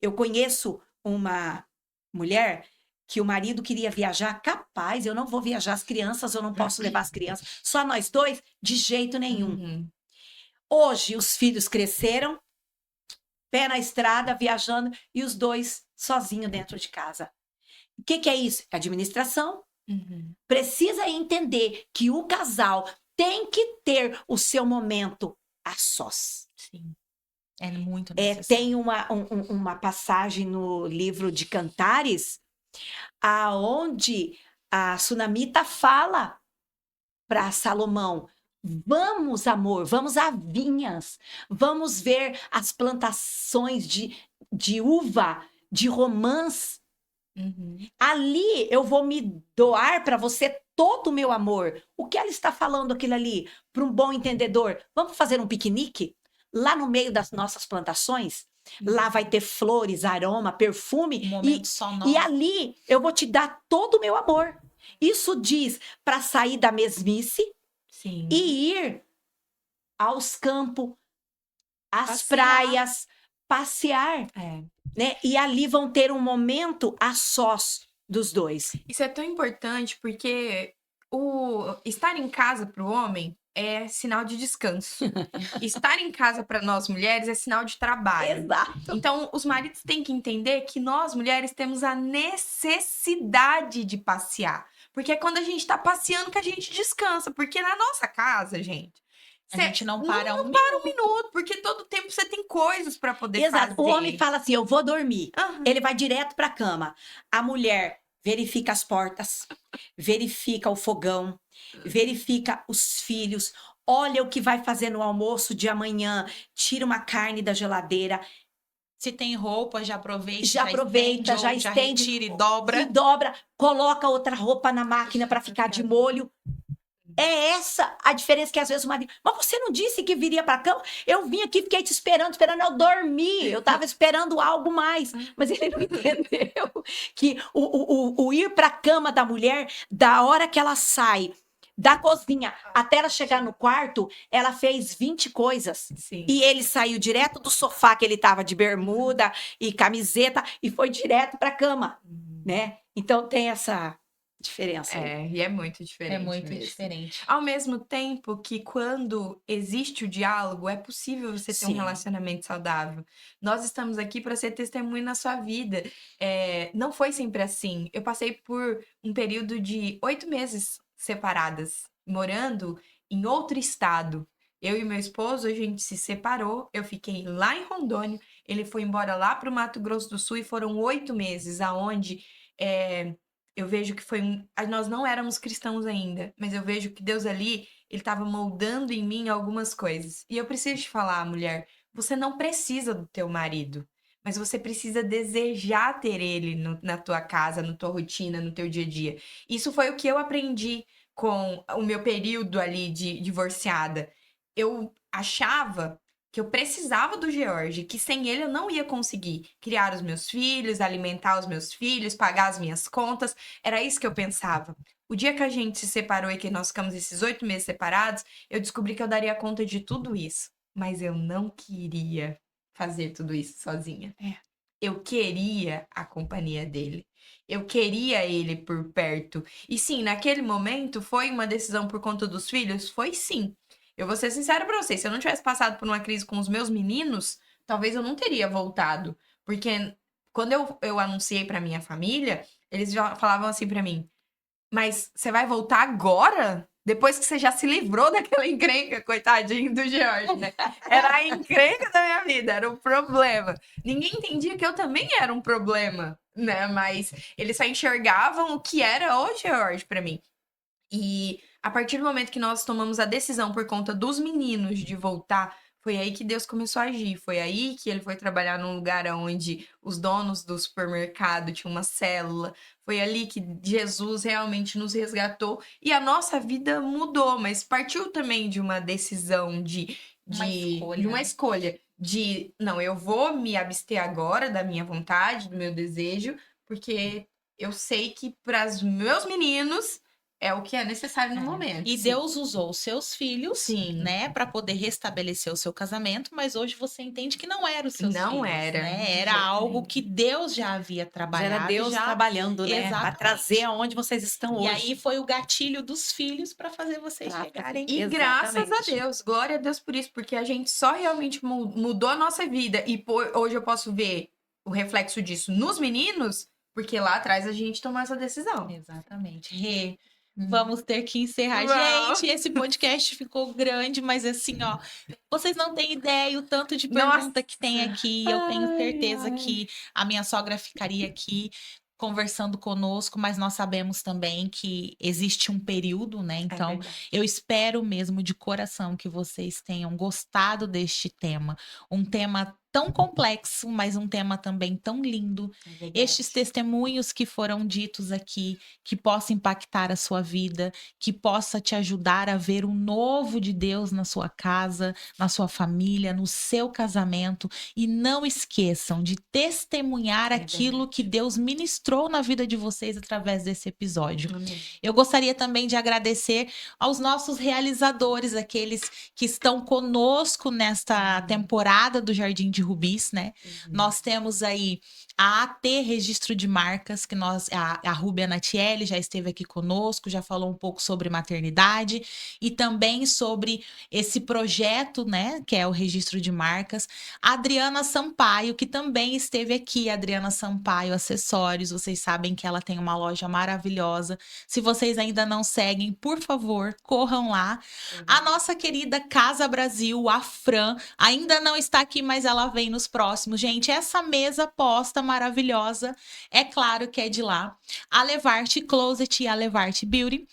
Eu conheço uma mulher que o marido queria viajar, capaz, eu não vou viajar as crianças, eu não posso levar as crianças, só nós dois, de jeito nenhum. Hoje os filhos cresceram, pé na estrada, viajando, e os dois sozinhos dentro de casa. O que é isso? É administração. Precisa entender que o casal tem que ter o seu momento a sós. É muito necessário. Tem uma passagem no livro de Cantares, aonde a Sunamita fala para Salomão: vamos, amor, vamos a vinhas, vamos ver as plantações de uva, de romãs. Ali eu vou me doar para você todo o meu amor. O que ela está falando aquilo ali? Para um bom entendedor, vamos fazer um piquenique lá no meio das nossas plantações? Lá vai ter flores, aroma, perfume. E ali eu vou te dar todo o meu amor. Isso diz para sair da mesmice e ir aos campos, às praias, passear. Né? E ali vão ter um momento a sós dos dois. Isso é tão importante porque o estar em casa para o homem é sinal de descanso. Estar em casa para nós mulheres é sinal de trabalho. Exato. Então, os maridos têm que entender que nós mulheres temos a necessidade de passear. Porque é quando a gente tá passeando que a gente descansa. Porque na nossa casa, gente, a gente não para um minuto, porque todo tempo você tem coisas para poder fazer. O homem fala assim, eu vou dormir. Ele vai direto para a cama. A mulher verifica as portas, verifica o fogão, verifica os filhos, olha o que vai fazer no almoço de amanhã, tira uma carne da geladeira. Se tem roupa, já aproveita, já estende, retira e dobra. E dobra, coloca outra roupa na máquina para ficar de molho. É essa a diferença que às vezes o marido... Mas você não disse que viria para a cama? Eu vim aqui, fiquei te esperando, eu dormi. Eu estava esperando algo mais. Mas ele não entendeu que o ir para a cama da mulher, da hora que ela sai da cozinha até ela chegar no quarto, ela fez 20 coisas. E ele saiu direto do sofá, que ele estava de bermuda e camiseta, e foi direto para a cama, né? Então tem essa... diferença. E é muito diferente. É muito diferente. Ao mesmo tempo que quando existe o diálogo, é possível você ter um relacionamento saudável. Nós estamos aqui para ser testemunha na sua vida. Não foi sempre assim. Eu passei por um período de 8 meses separadas, morando em outro estado. Eu e meu esposo, a gente se separou, eu fiquei lá em Rondônia, ele foi embora lá para o Mato Grosso do Sul e foram 8 meses, aonde eu vejo que nós não éramos cristãos ainda, mas eu vejo que Deus ali, ele estava moldando em mim algumas coisas. E eu preciso te falar, mulher, você não precisa do teu marido, mas você precisa desejar ter ele na tua casa, na tua rotina, no teu dia a dia. Isso foi o que eu aprendi com o meu período ali de divorciada. Eu achava que eu precisava do George, que sem ele eu não ia conseguir criar os meus filhos, alimentar os meus filhos, pagar as minhas contas. Era isso que eu pensava. O dia que a gente se separou e que nós ficamos esses 8 meses separados, eu descobri que eu daria conta de tudo isso. Mas eu não queria fazer tudo isso sozinha. Eu queria a companhia dele. Eu queria ele por perto. E sim, naquele momento, foi uma decisão por conta dos filhos? Foi sim. Eu vou ser sincera pra vocês, se eu não tivesse passado por uma crise com os meus meninos, talvez eu não teria voltado. Porque quando eu anunciei pra minha família, eles já falavam assim pra mim, mas você vai voltar agora? Depois que você já se livrou daquela encrenca, coitadinho do George, né? Era a encrenca da minha vida, era um problema. Ninguém entendia que eu também era um problema, né? Mas eles só enxergavam o que era o George pra mim. E a partir do momento que nós tomamos a decisão por conta dos meninos de voltar, foi aí que Deus começou a agir. Foi aí que ele foi trabalhar num lugar onde os donos do supermercado tinham uma célula. Foi ali que Jesus realmente nos resgatou e a nossa vida mudou, mas partiu também de uma decisão de uma escolha. Não, eu vou me abster agora da minha vontade, do meu desejo, porque eu sei que para os meus meninos é o que é necessário no momento. E Deus usou os seus filhos, Sim. né, para poder restabelecer o seu casamento, mas hoje você entende que não era os seus filhos, Não era. né? Era algo que Deus já havia Já trabalhado. era Deus trabalhando, né? Para Exatamente. trazer aonde vocês estão E hoje. aí foi o gatilho dos filhos para fazer vocês chegarem. E graças a Deus, glória a Deus por isso, porque a gente só realmente mudou a nossa vida. E hoje eu posso ver o reflexo disso nos meninos, porque lá atrás a gente tomou essa decisão. Exatamente. Rê, vamos ter que encerrar. Vamos. Gente, esse podcast ficou grande, mas assim, ó, vocês não têm ideia o tanto de pergunta que tem aqui. Eu tenho certeza que a minha sogra ficaria aqui conversando conosco, mas nós sabemos também que existe um período, né? Então, eu espero mesmo de coração que vocês tenham gostado deste tema. Um tema tão complexo, mas um tema também tão lindo. Estes testemunhos que foram ditos aqui, que possa impactar a sua vida, que possa te ajudar a ver o novo de Deus na sua casa, na sua família, no seu casamento. E não esqueçam de testemunhar aquilo que Deus ministrou na vida de vocês através desse episódio. Eu gostaria também de agradecer aos nossos realizadores, aqueles que estão conosco nesta temporada do Jardim de Rubis, né? Nós temos aí a AT Registro de Marcas, que a Rúbia Natiele já esteve aqui conosco, já falou um pouco sobre maternidade e também sobre esse projeto, né, que é o Registro de Marcas. A Adriana Sampaio, que também esteve aqui, Adriana Sampaio Acessórios, vocês sabem que ela tem uma loja maravilhosa. Se vocês ainda não seguem, por favor, corram lá. A nossa querida Casa Brasil, a Fran, ainda não está aqui, mas ela vem nos próximos. Gente, essa mesa posta maravilhosa, é claro que é de lá. A Levarte Closet e a Levarte Beauty,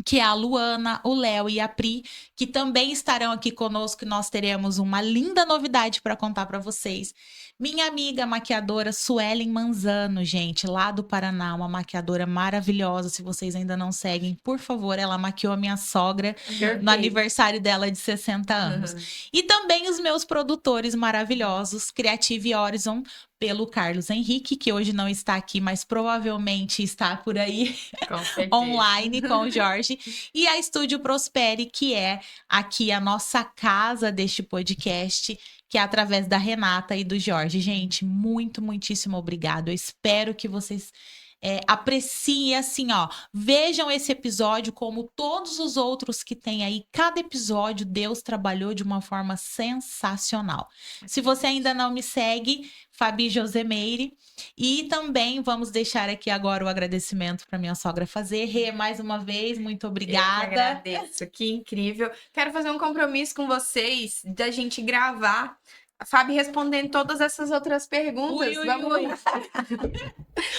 que é a Luana, o Léo e a Pri, que também estarão aqui conosco, e nós teremos uma linda novidade para contar para vocês. Minha amiga maquiadora Suelen Manzano, gente, lá do Paraná, uma maquiadora maravilhosa. Se vocês ainda não seguem, por favor, ela maquiou a minha sogra no aniversário dela de 60 anos. E também os meus produtores maravilhosos, Creative Horizon, pelo Carlos Henrique, que hoje não está aqui, mas provavelmente está por aí online com o Jorge. E a Estúdio Prospere, que é aqui a nossa casa deste podcast, que é através da Renata e do Jorge. Gente, muitíssimo obrigado. Eu espero que vocês apreciem, assim, ó. Vejam esse episódio como todos os outros que tem aí. Cada episódio, Deus trabalhou de uma forma sensacional. Se você ainda não me segue, Fabi Josemeire. E também vamos deixar aqui agora o agradecimento para minha sogra fazer. Rê, mais uma vez, muito obrigada. Eu que agradeço, que incrível. Quero fazer um compromisso com vocês da gente gravar A Fábio respondendo todas essas outras perguntas. Ui, ui, Vamos ui.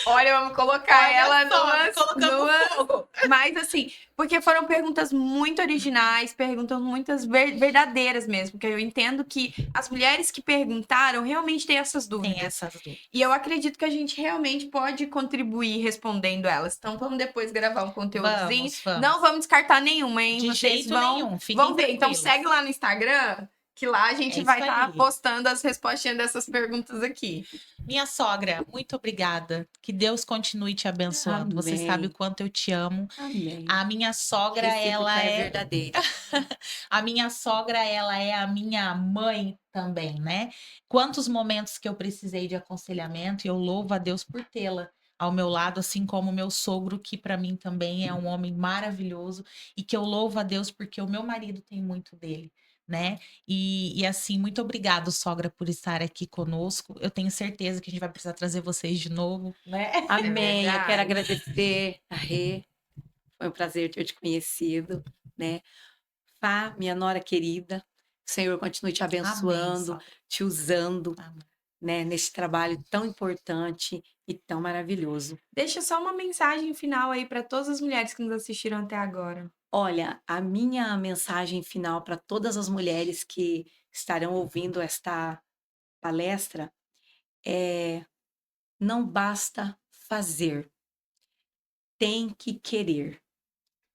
Olha, vamos colocar Olha ela só, colocamos fogo. Mas assim, porque foram perguntas muito originais, perguntas muitas verdadeiras mesmo. Porque eu entendo que as mulheres que perguntaram realmente têm essas dúvidas. Tem essas dúvidas. E eu acredito que a gente realmente pode contribuir respondendo elas. Então vamos depois gravar um conteúdozinho. Vamos. Não vamos descartar nenhuma, hein? De Vocês jeito vão, nenhum, fiquem vão ver. Então tranquilos. segue lá no Instagram, que lá a gente É vai isso estar aí. postando as respostinhas dessas perguntas aqui. Minha sogra, muito obrigada. Que Deus continue te abençoando. Você Amém. sabe o quanto eu te amo. Amém. A minha sogra, Recíproca ela é é verdadeira. a minha sogra, ela é a minha mãe também, né? Quantos momentos que eu precisei de aconselhamento e eu louvo a Deus por tê-la ao meu lado, assim como o meu sogro, que para mim também é um homem maravilhoso e que eu louvo a Deus porque o meu marido tem muito dele. Né? E assim, muito obrigado, sogra, por estar aqui conosco. Eu tenho certeza que a gente vai precisar trazer vocês de novo, né? Amém. Eu verdade. quero agradecer a Rê. Foi um prazer ter te conhecido, né? Fá, minha nora querida, o Senhor continue te abençoando, sogra. te usando, Amém. né, nesse trabalho tão importante e tão maravilhoso. Deixa só uma mensagem final aí para todas as mulheres que nos assistiram até agora. Olha, a minha mensagem final para todas as mulheres que estarão ouvindo esta palestra é: não basta fazer, tem que querer.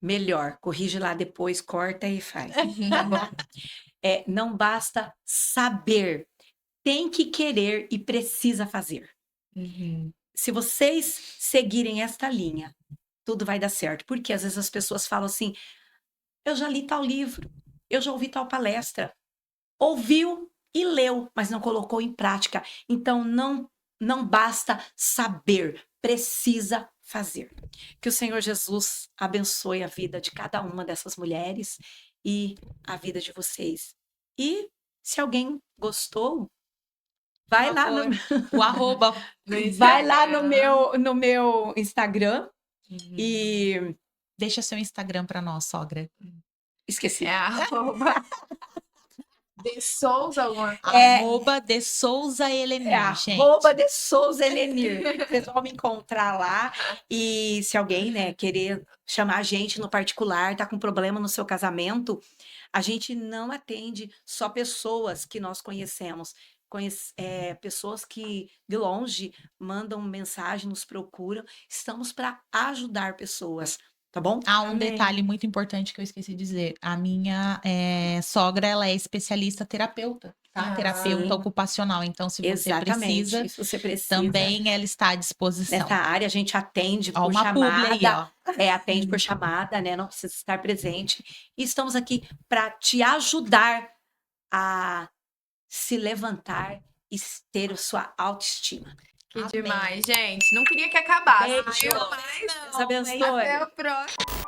Melhor, corrige lá depois, corta e faz. Tá bom? Não basta saber, tem que querer e precisa fazer. Se vocês seguirem esta linha, tudo vai dar certo. Porque às vezes as pessoas falam assim: eu já li tal livro, eu já ouvi tal palestra. Ouviu e leu, mas não colocou em prática. Então não basta saber, precisa fazer. Que o Senhor Jesus abençoe a vida de cada uma dessas mulheres e a vida de vocês. E se alguém gostou, vai lá no, O arroba. vai lá no meu Instagram e Deixa seu Instagram para nós, sogra. esqueci. É arroba de Souza alguma coisa. Arroba de Souza Helenir, gente. Arroba de Souza Helenir. Vocês vão me encontrar lá. E se alguém, né, querer chamar a gente no particular, tá com problema no seu casamento, a gente não atende só pessoas que nós conhecemos. Pessoas que de longe mandam mensagem, nos procuram. Estamos para ajudar pessoas. Tá bom? Um Amém. detalhe muito importante que eu esqueci de dizer. A minha sogra, ela é especialista terapeuta, tá? Ah, terapeuta sim. ocupacional. Então, se você Exatamente. precisa, Se você precisa. também ela está à disposição. Nessa área a gente atende Ó, por uma publi aí, chamada. ó. Atende por chamada, né? Não precisa estar presente. E estamos aqui para te ajudar a se levantar e ter a sua autoestima. Que Amém. demais, gente. Não queria que acabasse. Beijo. Mas Deus abençoe. até o próximo.